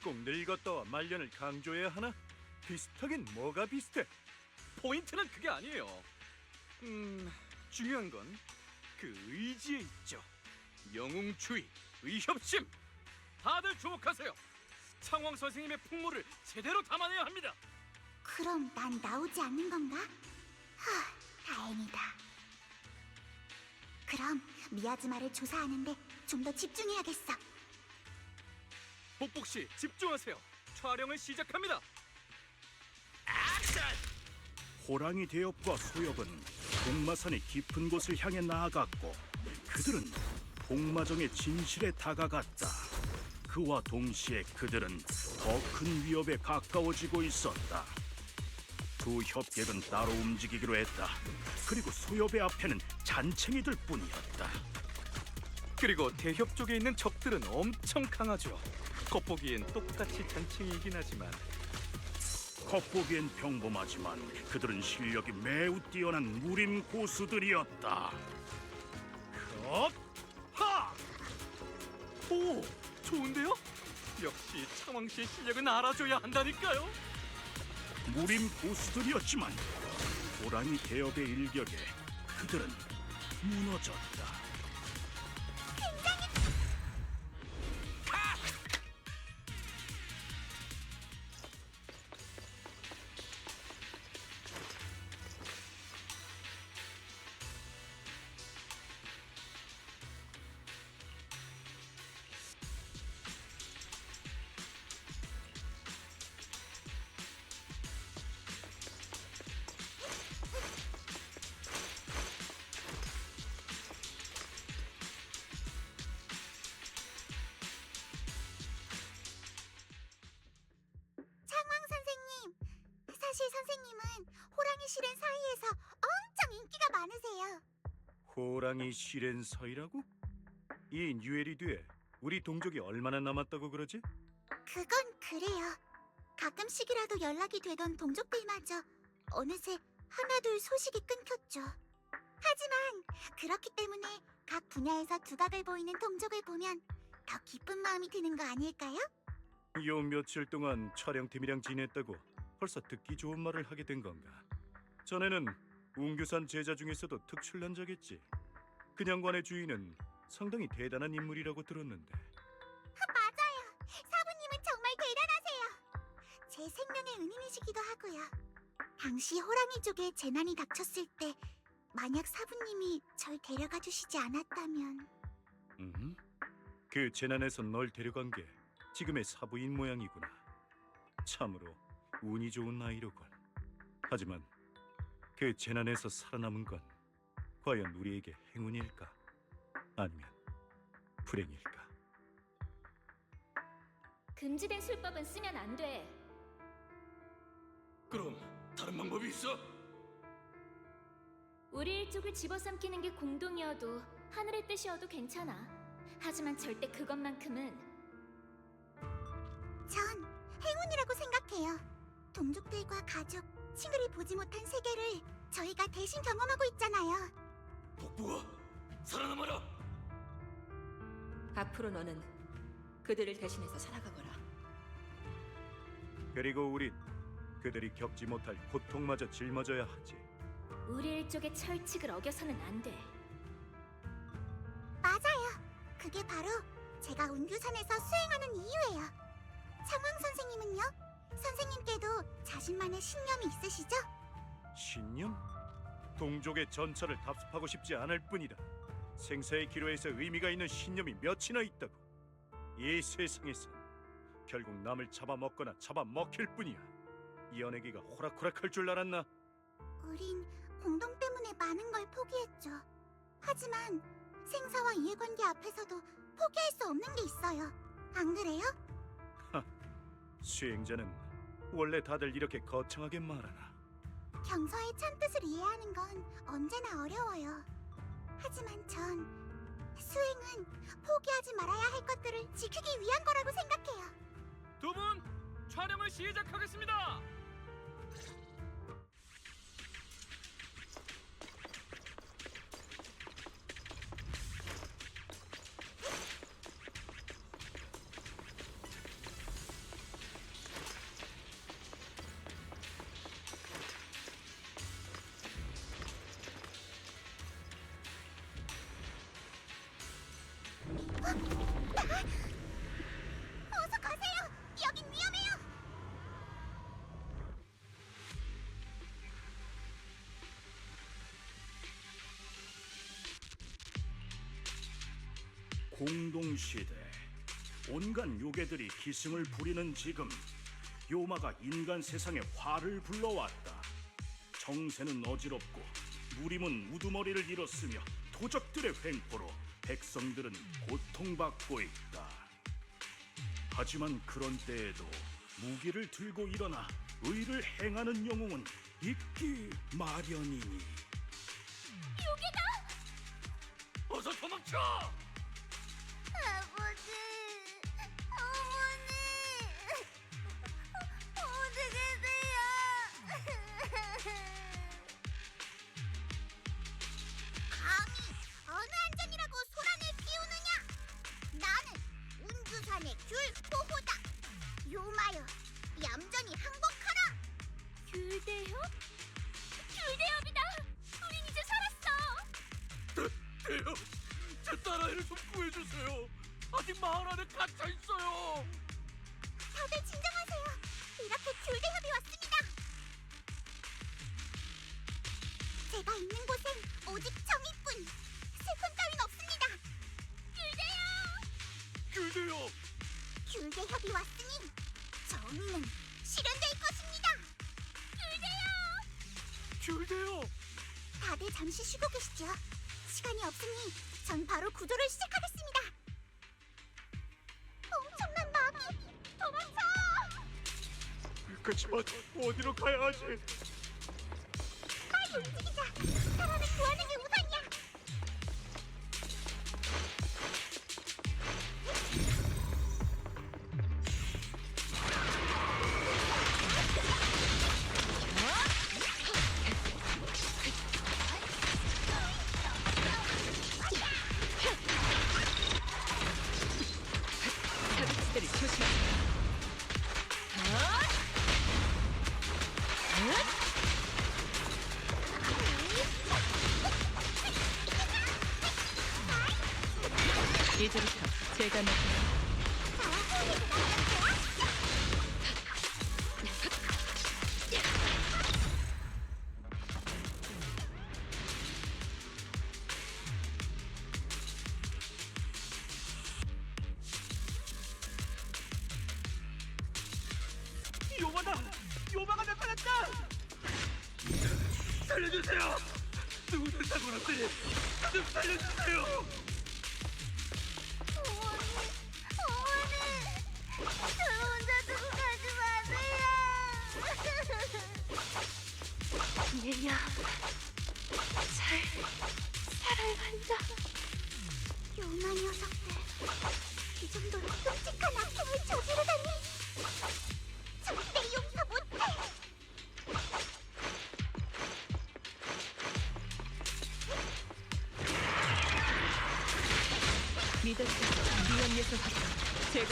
A: 꼭 늙었다와 말년을 강조해야 하나? 비슷하긴 뭐가 비슷해?
E: 포인트는 그게 아니에요. 중요한 건 그 의지에 있죠. 영웅주의, 의협심. 다들 주목하세요. 창왕 선생님의 풍모를 제대로 담아내야 합니다.
B: 그럼 난 나오지 않는 건가? 다행이다. 그럼 미야즈마를 조사하는데 좀 더 집중해야겠어.
E: 복복 씨, 집중하세요. 촬영을 시작합니다.
A: 호랑이 대엽과 소엽은 복마산의 깊은 곳을 향해 나아갔고 그들은 복마정의 진실에 다가갔다. 그와 동시에 그들은 더 큰 위협에 가까워지고 있었다. 두 협객은 따로 움직이기로 했다. 그리고 소엽의 앞에는 잔챙이들 뿐이었다.
E: 그리고 대협 쪽에 있는 적들은 엄청 강하죠. 겉보기엔 똑같이 잔챙이이긴 하지만
A: 겉보기엔 평범하지만 그들은 실력이 매우 뛰어난 무림 고수들이었다.
E: 하! 오, 좋은데요? 역시 창왕 씨의 실력은 알아줘야 한다니까요.
A: 무림 고수들이었지만 호랑이 대엽의 일격에 그들은 무너졌다.
B: 사실 선생님은 호랑이 실엔 사이에서 엄청 인기가 많으세요.
A: 호랑이 실엔 서이라고? 이 뉴엘이 뒤에 우리 동족이 얼마나 남았다고 그러지?
B: 그건 그래요. 가끔씩이라도 연락이 되던 동족들마저 어느새 하나둘 소식이 끊겼죠. 하지만 그렇기 때문에 각 분야에서 두각을 보이는 동족을 보면 더 기쁜 마음이 드는 거 아닐까요?
A: 요 며칠 동안 촬영팀이랑 지냈다고 벌써 듣기 좋은 말을 하게 된 건가? 전에는 웅규산 제자 중에서도 특출난자겠지. 그냥관의 주인은 상당히 대단한 인물이라고 들었는데.
B: 맞아요. 사부님은 정말 대단하세요. 제 생명의 은인이시기도 하고요. 당시 호랑이족에 재난이 닥쳤을 때 만약 사부님이 절 데려가 주시지 않았다면
A: 그 재난에서 널 데려간 게 지금의 사부인 모양이구나. 참으로 운이 좋은 아이로군. 하지만 그 재난에서 살아남은 건 과연 우리에게 행운일까? 아니면 불행일까?
H: 금지된 술법은 쓰면 안 돼.
E: 그럼 다른 방법이 있어?
H: 우리 일족을 집어삼키는 게 공동이어도 하늘의 뜻이어도 괜찮아. 하지만 절대 그것만큼은.
B: 전 행운이라고 생각해요. 동족들과 가족, 친구를 보지 못한 세계를 저희가 대신 경험하고 있잖아요.
E: 복부가 살아남아라.
G: 앞으로 너는 그들을 대신해서 살아가거라.
A: 그리고 우린 그들이 겪지 못할 고통마저 짊어져야 하지.
H: 우리 일족의 철칙을 어겨서는 안 돼.
B: 맞아요. 그게 바로 제가 운규산에서 수행하는 이유예요. 창왕 선생님은요? 선생님께도 자신만의 신념이 있으시죠?
A: 신념? 동족의 전철을 답습하고 싶지 않을 뿐이다. 생사의 기로에서 의미가 있는 신념이 몇이나 있다고. 이 세상에선 결국 남을 잡아먹거나 잡아먹힐 뿐이야. 연예계가 호락호락할 줄 알았나?
B: 우린 공동 때문에 많은 걸 포기했죠. 하지만 생사와 이해관계 앞에서도 포기할 수 없는 게 있어요. 안 그래요?
A: 수행자는 원래 다들 이렇게 거창하게 말하나?
B: 경서의 참뜻을 이해하는 건 언제나 어려워요. 하지만 전 수행은 포기하지 말아야 할 것들을 지키기 위한 거라고 생각해요.
E: 두 분 촬영을 시작하겠습니다.
B: 어서 가세요. 여긴 위험해요.
C: 공동시대 온갖 요괴들이 기승을 부리는 지금 요마가 인간 세상에 화를 불러왔다. 정세는 어지럽고 무림은 우두머리를 잃었으며 도적들의 횡포로 백성들은 고통받고 있다. 하지만 그런 때에도 무기를 들고 일어나 의를 행하는 영웅은 있기 마련이니.
E: 어서 도망쳐!
B: 아버지, 어머니, 어떻게 돼요? 감히 어느 안전이라고 소란을 피우느냐? 나는 운주산의 귤포호다. 요마여, 얌전히 항복하라.
H: 귤대협? 귤대협이다! 우린 이제 살았어!
E: 대요, 제 딸아이를 좀 구해주세요. 아직 마을 안에 갇혀 있어요.
B: 다들 진정하세요. 이렇게 귤대협이 왔습니다. 제가 있는 곳엔 오직 정의뿐, 슬픔 따윈 없습니다.
E: 귤대요,
B: 귤대협이 왔으니 정의는 실현될 것입니다.
E: 귤대요.
B: 다들 잠시 쉬고 계시죠. 시간이 없으니 전 바로 구조를 시작하겠습니다. 엄청난 마귀! 도망쳐!
C: 그치만 어디로 가야 하지?
B: 빨리 움직이자. 사람을 구하는 게 우선이야.
G: 자극치들이 조심해. 이제부터 제가 맡은
C: 요마다! 요마가 나타났다! 살려주세요! 누구든 상관없으니 좀 살려주세요!
B: 어머니, 저 혼자 두고 가지 마세요.
G: 얘야, 잘 살아간다.
B: 요마 녀석들, 이 정도로 끔찍한 악행을 저지르다니. 절대 용서 못해.
G: 믿었어. 위험 예선 확정. 제가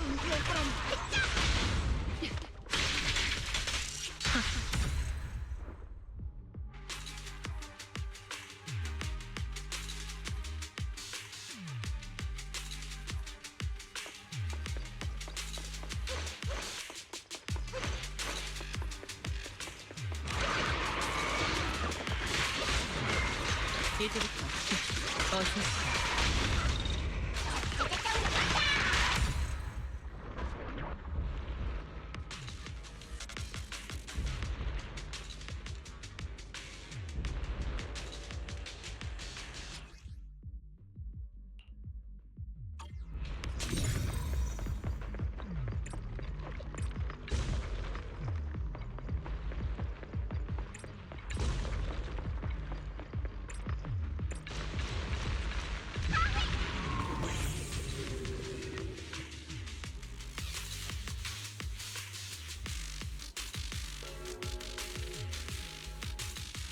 B: 은폐의 사람
G: 이제부터 어서.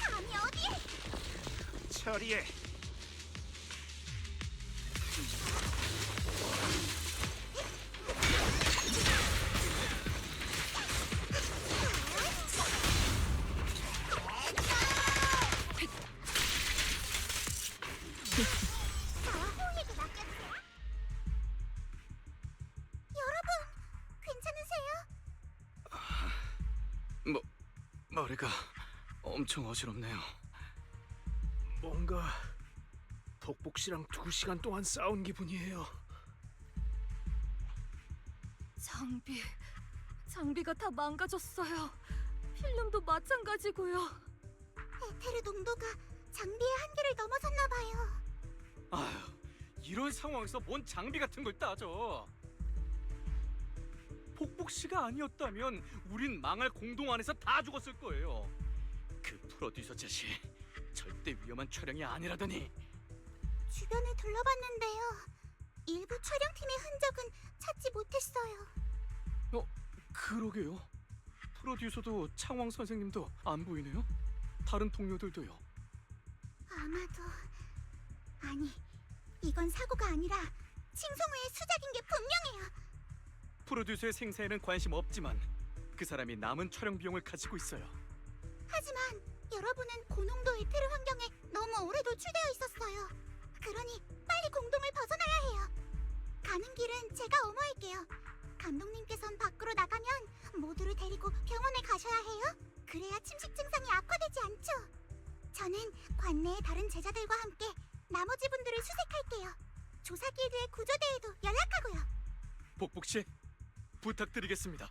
B: 감히 어디에?
C: 처리해!
B: 다 호에게 맡겨주세요. 여러분, 괜찮으세요?
E: 머리가 엄청 어지럽네요.
I: 뭔가 복복씨랑 2시간 동안 싸운 기분이에요.
H: 장비가 다 망가졌어요. 필름도 마찬가지고요.
B: 에테르 농도가 장비의 한계를 넘어섰나 봐요.
E: 아휴, 이런 상황에서 뭔 장비 같은 걸 따져? 복복씨가 아니었다면 우린 망할 공동 안에서 다 죽었을 거예요. 그 프로듀서 자식 절대 위험한 촬영이 아니라더니.
B: 주변을 둘러봤는데요. 일부 촬영팀의 흔적은 찾지 못했어요.
E: 그러게요. 프로듀서도 창왕 선생님도 안 보이네요. 다른 동료들도요.
B: 아마도 아니, 이건 사고가 아니라 칭송회의 수작인 게 분명해요.
E: 프로듀서의 생사에는 관심 없지만 그 사람이 남은 촬영 비용을 가지고 있어요.
B: 하지만 여러분은 고농도 에테르 환경에 너무 오래 노출되어 있었어요. 그러니 빨리 공동을 벗어나야 해요. 가는 길은 제가 엄호할게요. 감독님께선 밖으로 나가면 모두를 데리고 병원에 가셔야 해요. 그래야 침식 증상이 악화되지 않죠. 저는 관내의 다른 제자들과 함께 나머지 분들을 수색할게요. 조사 길드의 구조대에도 연락하고요.
E: 복복씨, 부탁드리겠습니다.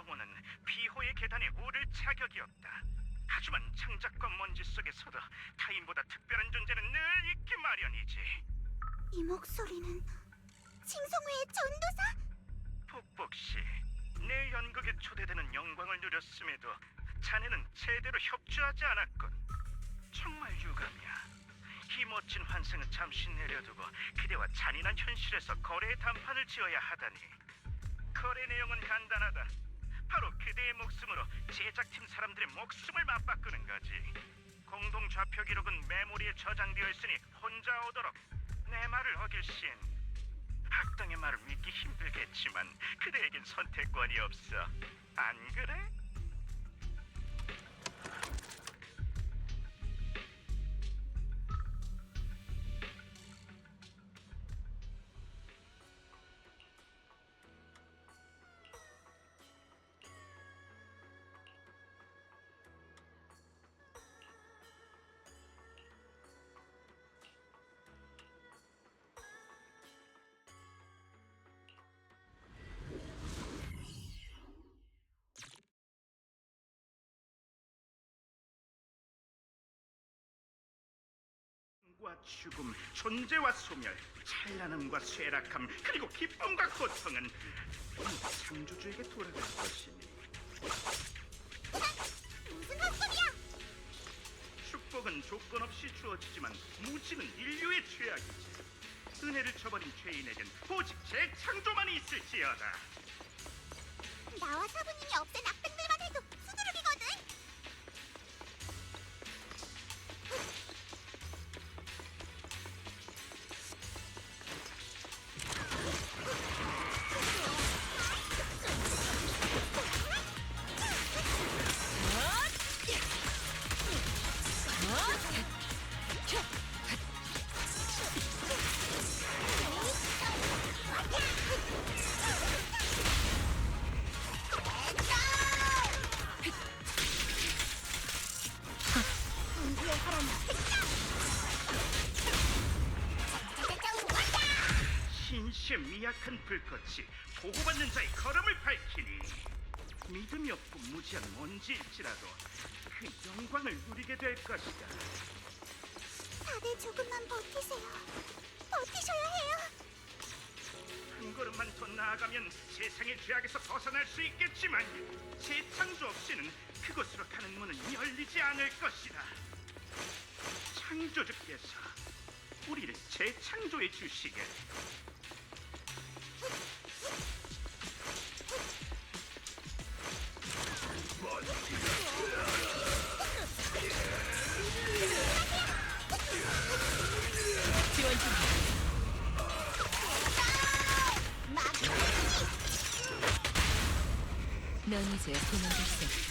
J: 영혼은 피호의 계단에 오를 자격이 없다. 하지만 창작과 먼지 속에서도 타인보다 특별한 존재는 늘 있기 마련이지.
B: 이 목소리는 칭송회의 전도사?
J: 폭폭씨, 내 연극에 초대되는 영광을 누렸음에도 자네는 제대로 협조하지 않았군. 정말 유감이야. 이 멋진 환상은 잠시 내려두고 그대와 잔인한 현실에서 거래의 단판을 지어야 하다니. 거래 내용은 간단하다. 바로 그대의 목숨으로 제작팀 사람들의 목숨을 맞바꾸는 거지. 공동 좌표 기록은 메모리에 저장되어 있으니 혼자 오도록. 내 말을 어길 시엔 악당의 말을 믿기 힘들겠지만 그대에겐 선택권이 없어. 안 그래? 과 죽음, 존재와 소멸, 찬란함과 쇠락함, 그리고 기쁨과 고통은 창조주에게 돌아갈 것이니.
B: 무슨 헛소리야!
J: 축복은 조건 없이 주어지지만 무지는 인류의 죄악이지. 은혜를 저버린 죄인에겐 오직 재창조만이 있을지어다.
B: 나와 사부님이 없앤 악당들만 해도 수두룩이거든!
J: 신시의 미약한 불꽃이 보호받는 자의 걸음을 밝히니 믿음이 없고 무지한 먼지일지라도 그 영광을 누리게 될 것이다.
B: 다들 조금만 버티세요. 버티셔야 해요.
J: 한 걸음만 더 나아가면 세상의 죄악에서 벗어날 수 있겠지만 재창조 없이는 그곳으로 가는 문은 열리지 않을 것이다. 창조주께서 우리를 재창조해 주시게.
G: 넌 이제 도망갈 수 없어.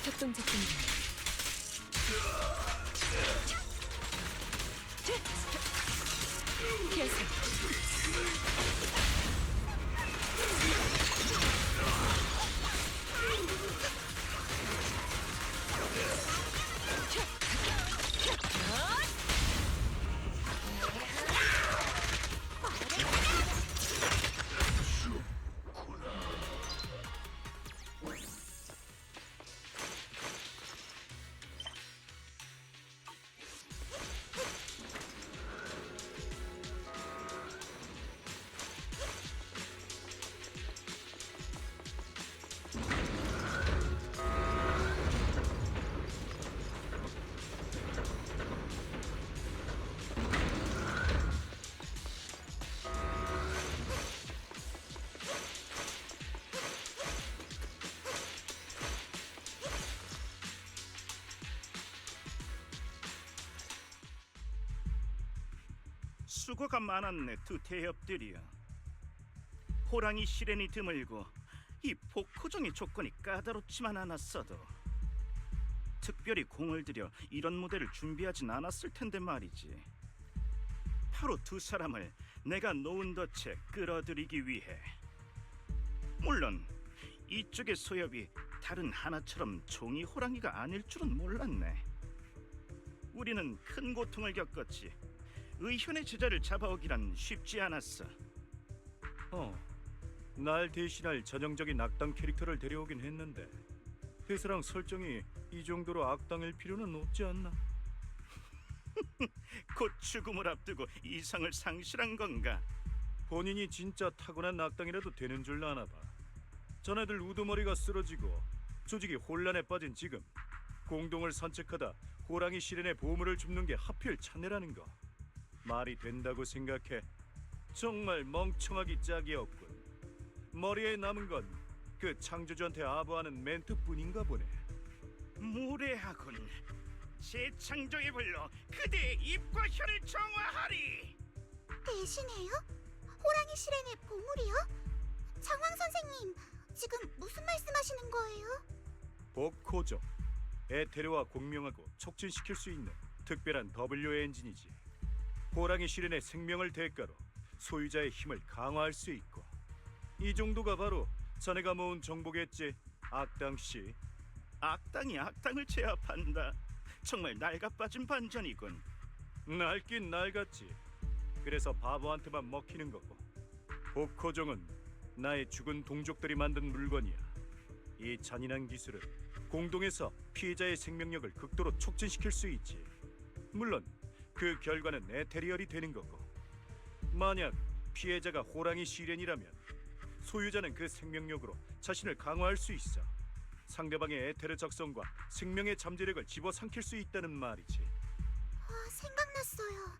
G: 협동작 준비. 피하세요.
J: 수고가 많았네, 두 태협들이여. 호랑이 시련이 드물고 이 복호정의 조건이 까다롭지만 않았어도 특별히 공을 들여 이런 무대를 준비하진 않았을 텐데 말이지. 바로 두 사람을 내가 놓은 덫에 끌어들이기 위해. 물론 이쪽의 소엽이 다른 하나처럼 종이 호랑이가 아닐 줄은 몰랐네. 우리는 큰 고통을 겪었지. 의현의 제자를 잡아오기란 쉽지 않았어.
A: 날 대신할 전형적인 악당 캐릭터를 데려오긴 했는데 대사랑 설정이 이 정도로 악당일 필요는 없지 않나?
J: 곧 죽음을 앞두고 이성을 상실한 건가?
A: 본인이 진짜 타고난 악당이라도 되는 줄 아나 봐. 자네들 우두머리가 쓰러지고 조직이 혼란에 빠진 지금 공동을 산책하다 호랑이 시련의 보물을 줍는 게 하필 자네라는 거 말이 된다고 생각해? 정말 멍청하기 짝이었군. 머리에 남은 건 그 창조주한테 아부하는 멘트뿐인가 보네.
J: 무례하군. 재창조의 불로 그대의 입과 혀를 정화하리.
B: 대신해요? 호랑이 실행의 보물이요? 장황 선생님, 지금 무슨 말씀하시는 거예요?
A: 복호조, 에테르와 공명하고 촉진시킬 수 있는 특별한 W 엔진이지. 호랑이 시련의 생명을 대가로 소유자의 힘을 강화할 수 있고, 이 정도가 바로 자네가 모은 정보겠지, 악당씨.
J: 악당이 악당을 제압한다. 정말 낡아빠진 반전이군.
A: 낡긴 낡았지. 그래서 바보한테만 먹히는 거고. 복호종은 나의 죽은 동족들이 만든 물건이야. 이 잔인한 기술은 공동에서 피해자의 생명력을 극도로 촉진시킬 수 있지. 물론 그 결과는 에테리얼이 되는 거고, 만약 피해자가 호랑이 시련이라면 소유자는 그 생명력으로 자신을 강화할 수 있어. 상대방의 에테르 적성과 생명의 잠재력을 집어삼킬 수 있다는 말이지.
B: 생각났어요.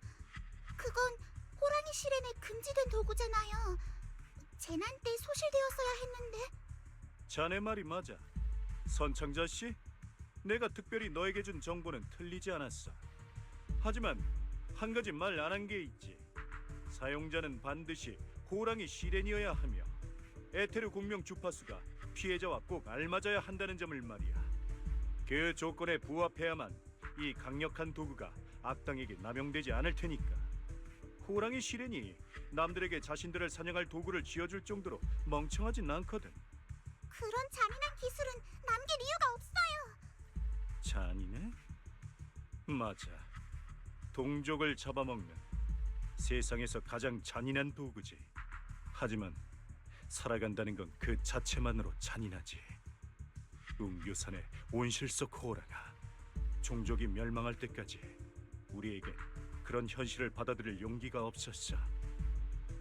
B: 그건 호랑이 실행에 금지된 도구잖아요. 재난 때 소실되었어야 했는데.
A: 자네 말이 맞아. 선창자 씨, 내가 특별히 너에게 준 정보는 틀리지 않았어. 하지만 한 가지 말 안 한 게 있지. 사용자는 반드시 호랑이 시렌이어야 하며 에테르 공명 주파수가 피해자와 꼭 알맞아야 한다는 점을 말이야. 그 조건에 부합해야만 이 강력한 도구가 악당에게 남용되지 않을 테니까. 호랑이 시렌이 남들에게 자신들을 사냥할 도구를 쥐어줄 정도로 멍청하진 않거든.
B: 그런 잔인한 기술은 남길 이유가 없어요.
A: 잔인해? 맞아. 동족을 잡아먹는 세상에서 가장 잔인한 도구지. 하지만 살아간다는 건 그 자체만으로 잔인하지. 웅교산의 온실 속 호랑아, 종족이 멸망할 때까지 우리에게 그런 현실을 받아들일 용기가 없었어.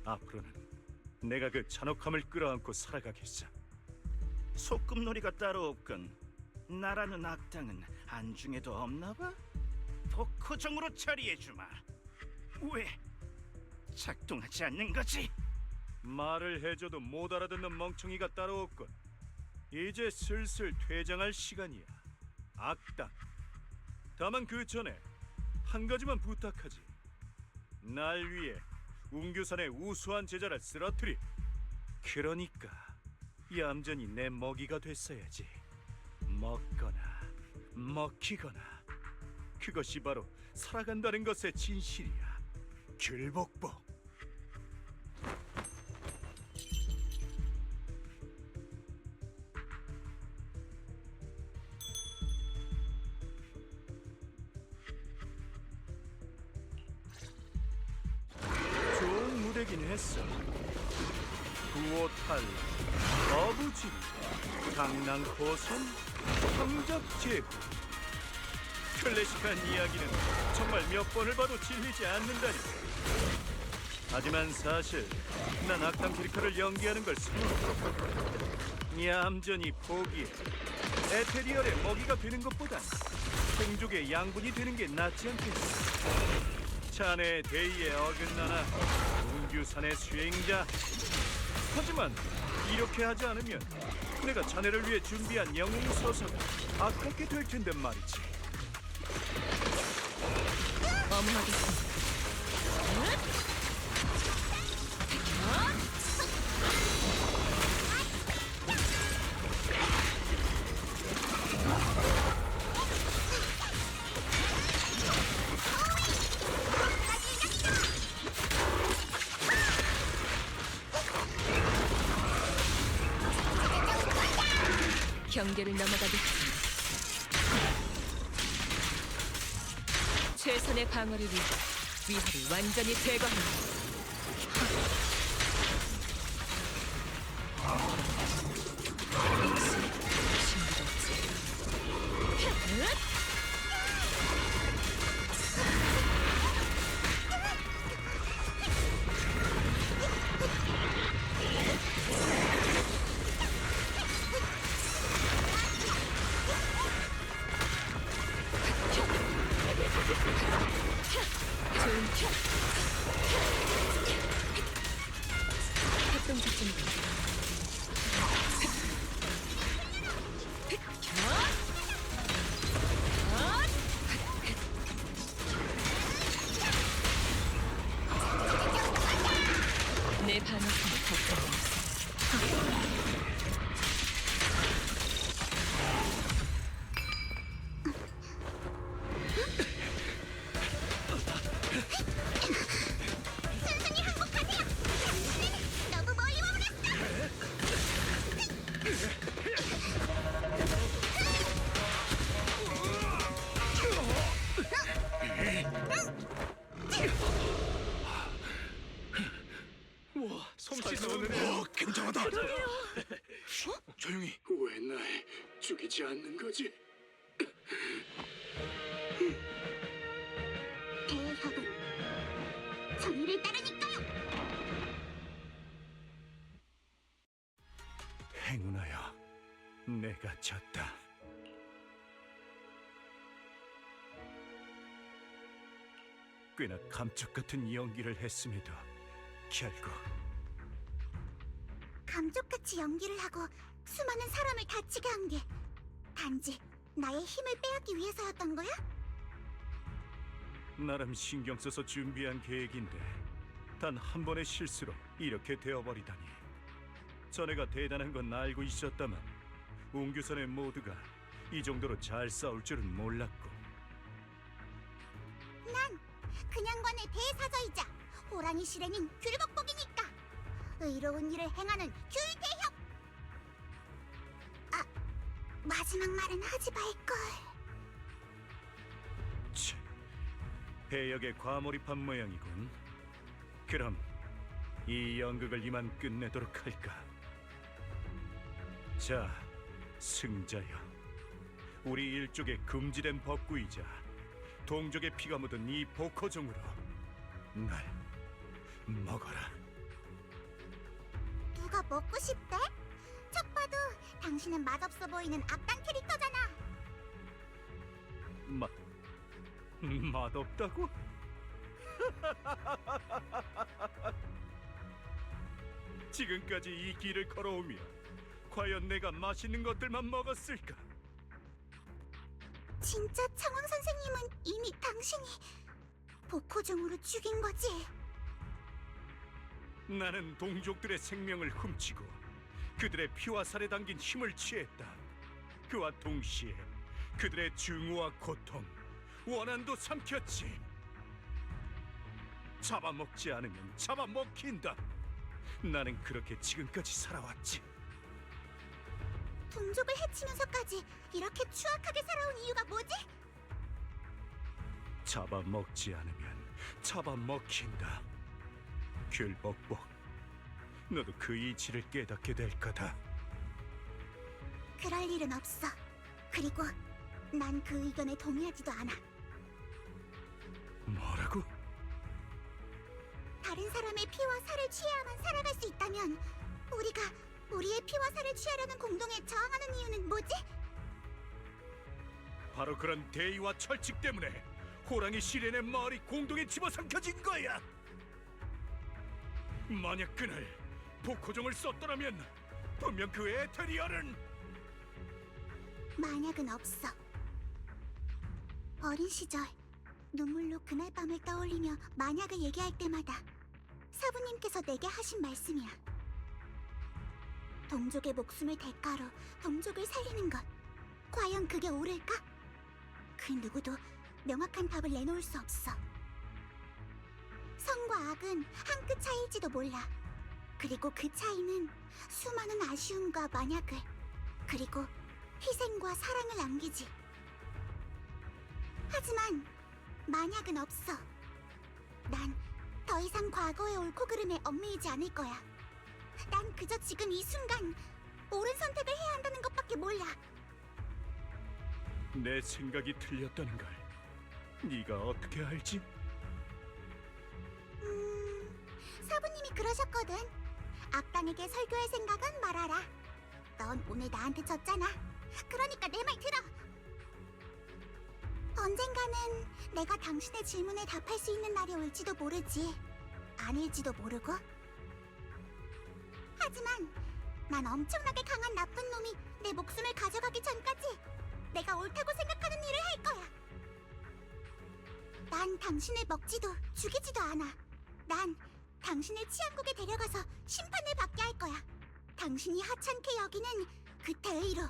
A: 앞으로는 내가 그 잔혹함을 끌어안고 살아가겠어.
J: 소꿉놀이가 따로 없군. 나라는 악당은 안중에도 없나 봐. 복호종으로 처리해주마. 왜 작동하지 않는 거지?
A: 말을 해줘도 못 알아듣는 멍청이가 따로 없군. 이제 슬슬 퇴장할 시간이야, 악당. 다만 그 전에 한 가지만 부탁하지. 날 위해 웅규산의 우수한 제자를 쓰러뜨리. 그러니까 얌전히 내 먹이가 됐어야지. 먹거나 먹히거나. 그것이 바로 살아간다는 것의 진실이야. 귤복보. 좋은 무대긴 했어. 구호탈, 어부지리, 강낭호선, 황적제부. 클래식한 이야기는 정말 몇 번을 봐도 질리지 않는다니. 하지만 사실 난 악당 캐릭터를 연기하는 걸 선호해. 얌전히 포기해. 에테리얼의 먹이가 되는 것보단 동족의 양분이 되는 게 낫지 않겠어. 자네의 대의에 어긋나나 웅규산의 수행자. 하지만 이렇게 하지 않으면 내가 자네를 위해 준비한 영웅서사가 아깝게 될 텐데 말이지.
G: 어무하겠습니다. 경계를 넘어가겠습니다. 최선의 방어를 위해 위협을 완전히 제거한다. 협동작 준비. 내 반응을 걱정해.
B: 순순히 항복하세요. 당신은 너무 멀리 머물렀어.
C: 굉장하다.
I: 조용히. 왜 날 죽이지 않는 거지?
B: 대협은 정의를 따르니까요.
A: 행운아여, 내가 졌다. 꽤나 감쪽 같은 연기를 했음에도 결국
B: 감쪽같이 연기를 하고 수많은 사람을 다치게 한 게 단지 나의 힘을 빼앗기 위해서였던 거야?
A: 나름 신경 써서 준비한 계획인데 단 한 번의 실수로 이렇게 되어버리다니. 전에가 대단한 건 알고 있었다만 웅규선의 모두가 이 정도로 잘 싸울 줄은 몰랐고.
B: 난 그냥관의 대사자이자 호랑이 실행인 귤복복이니까 의로운 일을 행하는 귤대협! 아, 마지막 말은 하지 말걸.
A: 치, 배역에 과몰입한 모양이군. 그럼 이 연극을 이만 끝내도록 할까? 자, 승자여, 우리 일족의 금지된 법구이자 동족의 피가 묻은 이 복호종으로 날 먹어라.
B: 누가 먹고 싶대? 척 봐도 당신은 맛없어 보이는 악당 캐릭터잖아.
A: 맛없다고? 지금까지 이 길을 걸어오며 과연 내가 맛있는 것들만 먹었을까?
B: 진짜 창왕 선생님은 이미 당신이 복호종으로 죽인 거지.
A: 나는 동족들의 생명을 훔치고 그들의 피와 살에 담긴 힘을 취했다. 그와 동시에 그들의 증오와 고통, 원한도 삼켰지. 잡아먹지 않으면 잡아먹힌다. 나는 그렇게 지금까지 살아왔지.
B: 동족을 해치면서까지 이렇게 추악하게 살아온 이유가 뭐지?
A: 잡아먹지 않으면 잡아먹힌다. 귤복복, 너도 그 이치를 깨닫게 될 거다.
B: 그럴 일은 없어. 그리고 난 그 의견에 동의하지도 않아.
A: 뭐라고?
B: 다른 사람의 피와 살을 취해야만 살아갈 수 있다면 우리가 우리의 피와 살을 취하려는 공동에 저항하는 이유는 뭐지?
A: 바로 그런 대의와 철칙 때문에 호랑이 시련의 마을이 공동에 집어삼켜진 거야. 만약 그날 복호종을 썼더라면 분명 그 에테리얼은
B: 만약은 없어. 어린 시절 눈물로 그날 밤을 떠올리며 만약을 얘기할 때마다 사부님께서 내게 하신 말씀이야. 동족의 목숨을 대가로 동족을 살리는 것, 과연 그게 옳을까? 그 누구도 명확한 답을 내놓을 수 없어. 선과 악은 한 끗 차이일지도 몰라. 그리고 그 차이는 수많은 아쉬움과 만약을, 그리고 희생과 사랑을 남기지. 하지만 만약은 없어. 더 이상 과거의 옳고 그름에 얽매이지 않을 거야. 난 그저 지금 이 순간 옳은 선택을 해야 한다는 것밖에 몰라.
A: 내 생각이 틀렸다는 걸 네가 어떻게 알지?
B: 사부님이 그러셨거든. 악당에게 설교할 생각은 말아라. 넌 오늘 나한테 졌잖아. 그러니까 내 말 들어. 언젠가는 내가 당신의 질문에 답할 수 있는 날이 올지도 모르지. 아닐지도 모르고. 하지만 난 엄청나게 강한 나쁜 놈이 내 목숨을 가져가기 전까지 내가 옳다고 생각하는 일을 할 거야. 난 당신을 먹지도 죽이지도 않아. 난 당신을 치안국에 데려가서 심판을 받게 할 거야. 당신이 하찮게 여기는 그 대의로.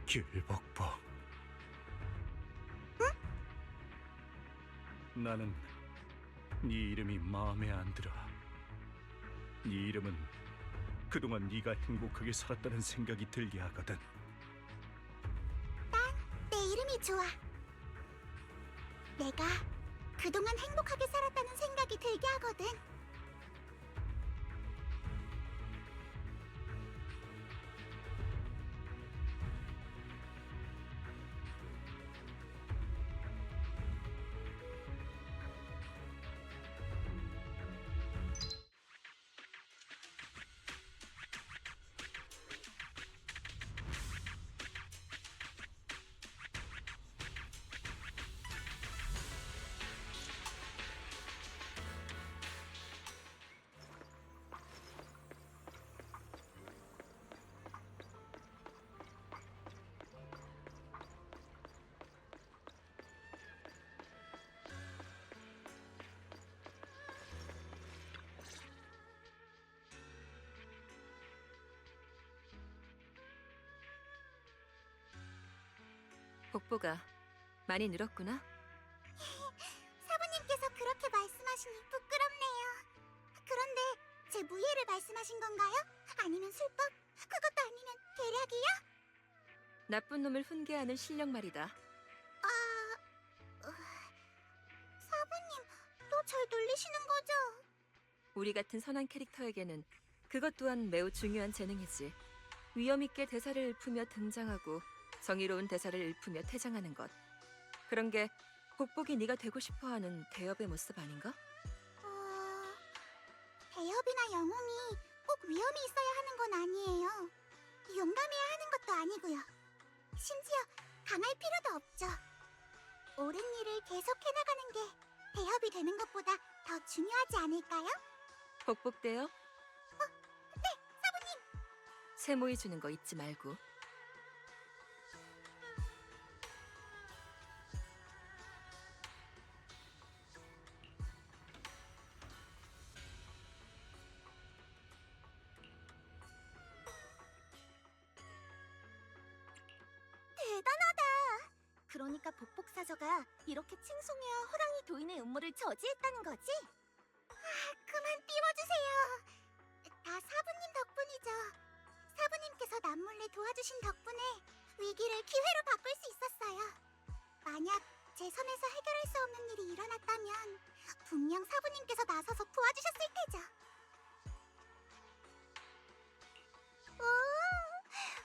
A: 길복보. 응? 나는 네 이름이 마음에 안 들어. 네 이름은 그동안 네가 행복하게 살았다는 생각이 들게 하거든.
B: 내 이름이 좋아. 내가 그동안 행복하게 살았다는 생각이 들게 하거든.
G: 복보가 많이 늘었구나.
B: 사부님께서 그렇게 말씀하시니 부끄럽네요. 그런데 제 무예를 말씀하신 건가요? 아니면 술법? 그것도 아니면 계략이요?
G: 나쁜 놈을 훈계하는 실력 말이다.
B: 사부님, 또 절 놀리시는 거죠?
G: 우리 같은 선한 캐릭터에게는 그것 또한 매우 중요한 재능이지. 위험 있게 대사를 읊으며 등장하고 정의로운 대사를 읊으며 퇴장하는 것. 그런 게 복복이 네가 되고 싶어하는 대업의 모습 아닌가?
B: 대협이나 영웅이 꼭 위험이 있어야 하는 건 아니에요. 용감해야 하는 것도 아니고요. 심지어 강할 필요도 없죠. 옳은 일을 계속 해나가는 게 대협이 되는 것보다 더 중요하지 않을까요?
G: 복복대업?
B: 네, 사부님!
G: 세모이 주는 거 잊지 말고.
B: 대단하다. 그러니까 복복사저가 이렇게 칭송해야 호랑이 도인의 음모를 저지했다는 거지? 그만 띄워주세요. 다 사부님 덕분이죠. 사부님께서 남몰래 도와주신 덕분에 위기를 기회로 바꿀 수 있었어요. 만약 제 선에서 해결할 수 없는 일이 일어났다면 분명 사부님께서 나서서 도와주셨을 테죠.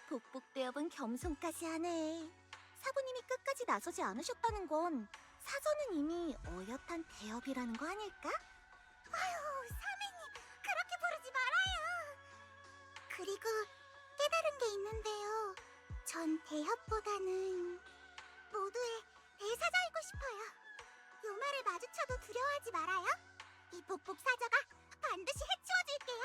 B: 복복대업은 겸손까지 하네. 사부님이 끝까지 나서지 않으셨다는 건 사전은 이미 어엿한 대업이라는 거 아닐까? 아유, 사매님, 그렇게 부르지 말아요. 그리고 깨달은 게 있는데요. 전 대협보다는 모두의 대사자이고 싶어요. 요 말을 마주쳐도 두려워하지 말아요. 이 복복사자가 반드시 해치워줄게요.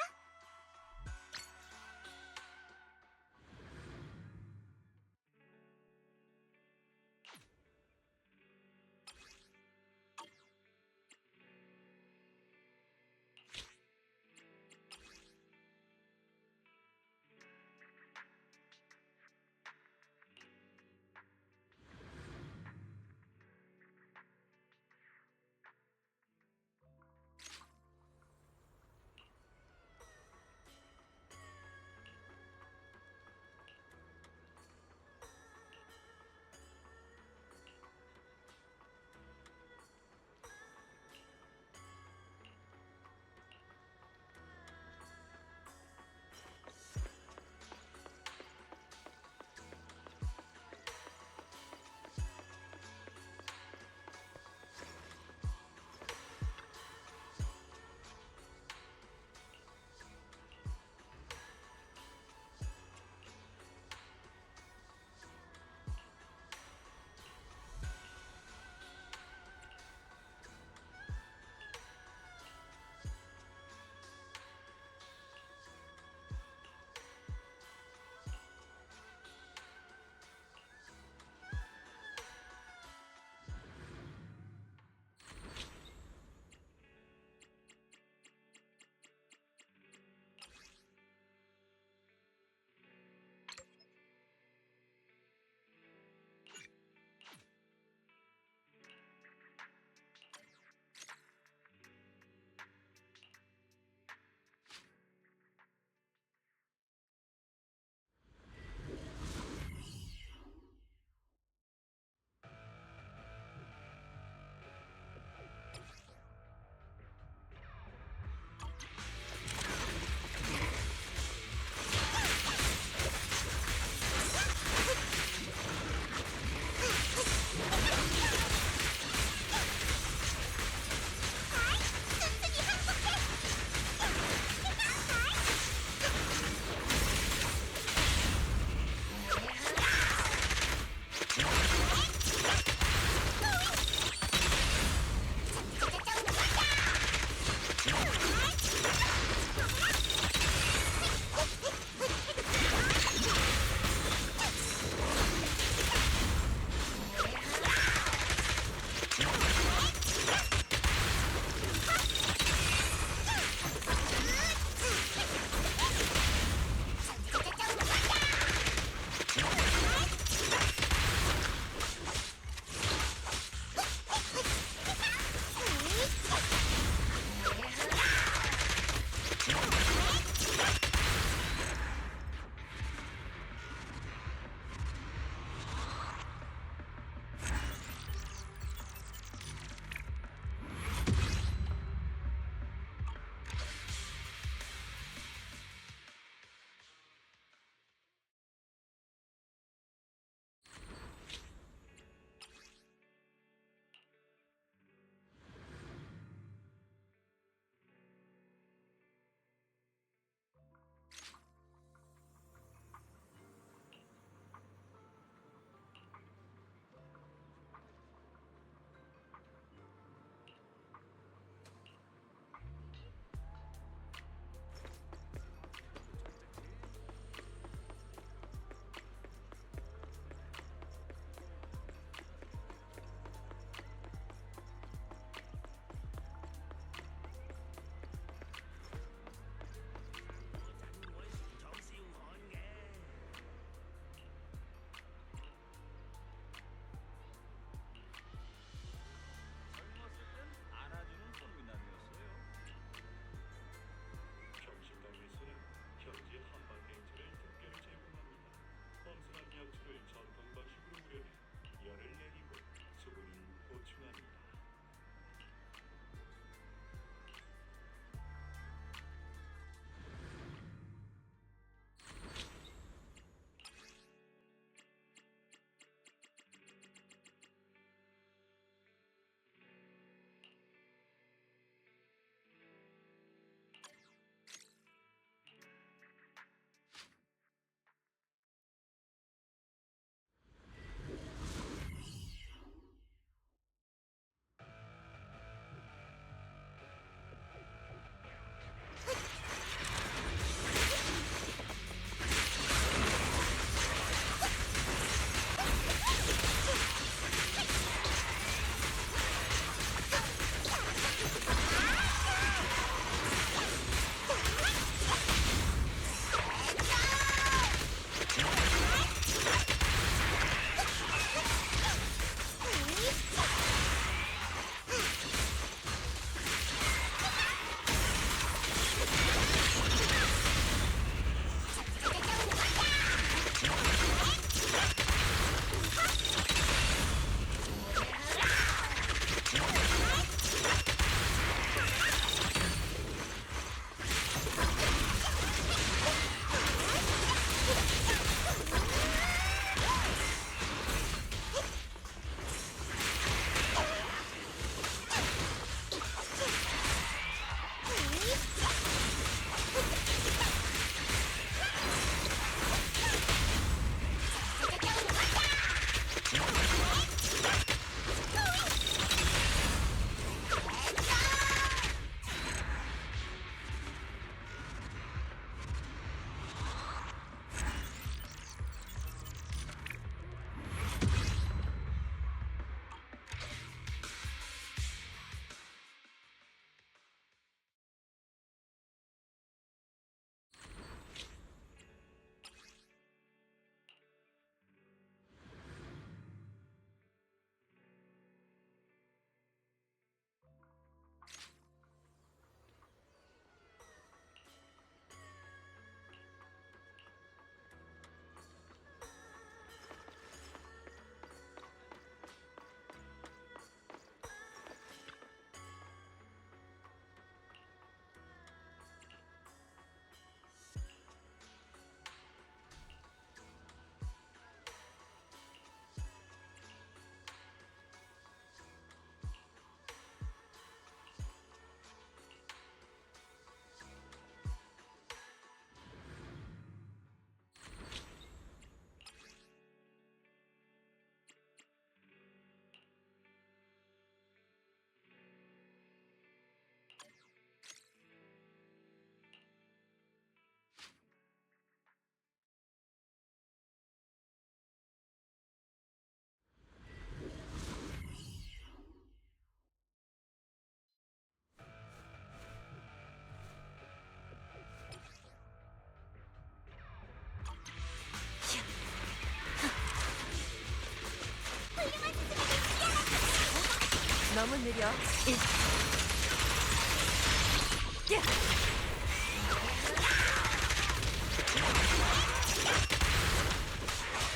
G: 느려.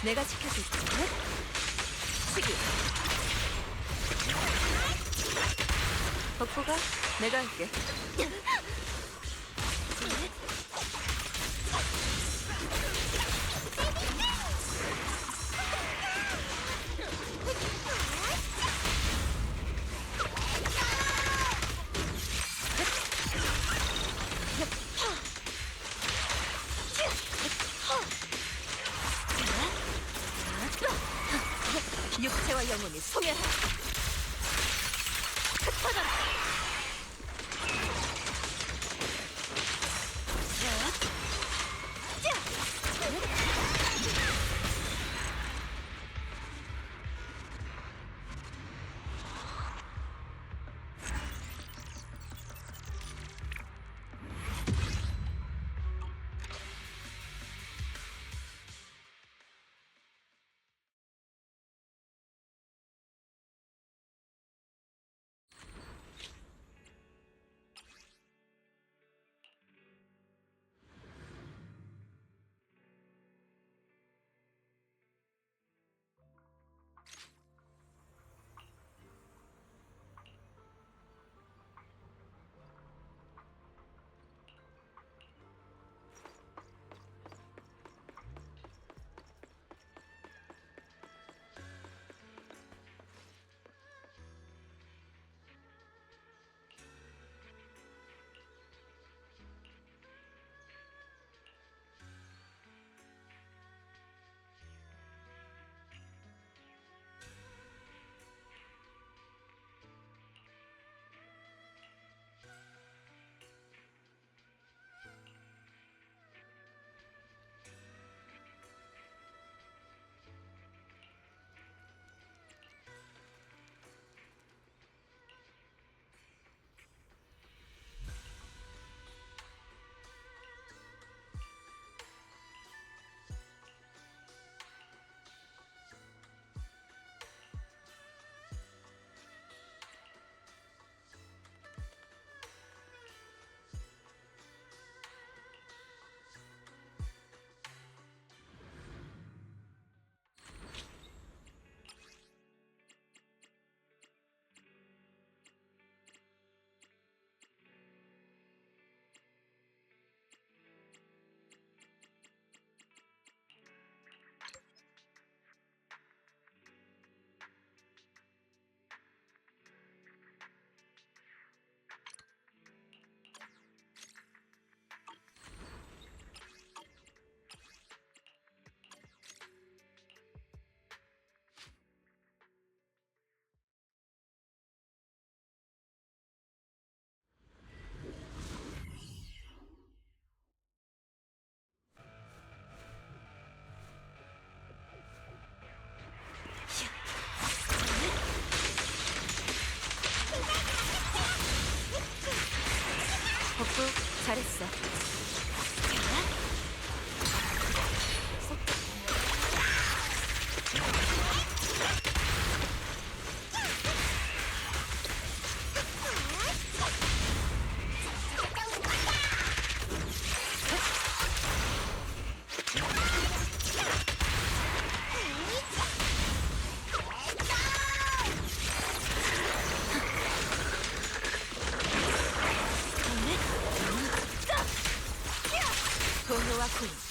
G: 내가 지켜줄게. 시기. 덕후가 내가 할게. 육체와 영혼이 소멸하라. 흩어져라. 덕후 잘했어. 동요와 군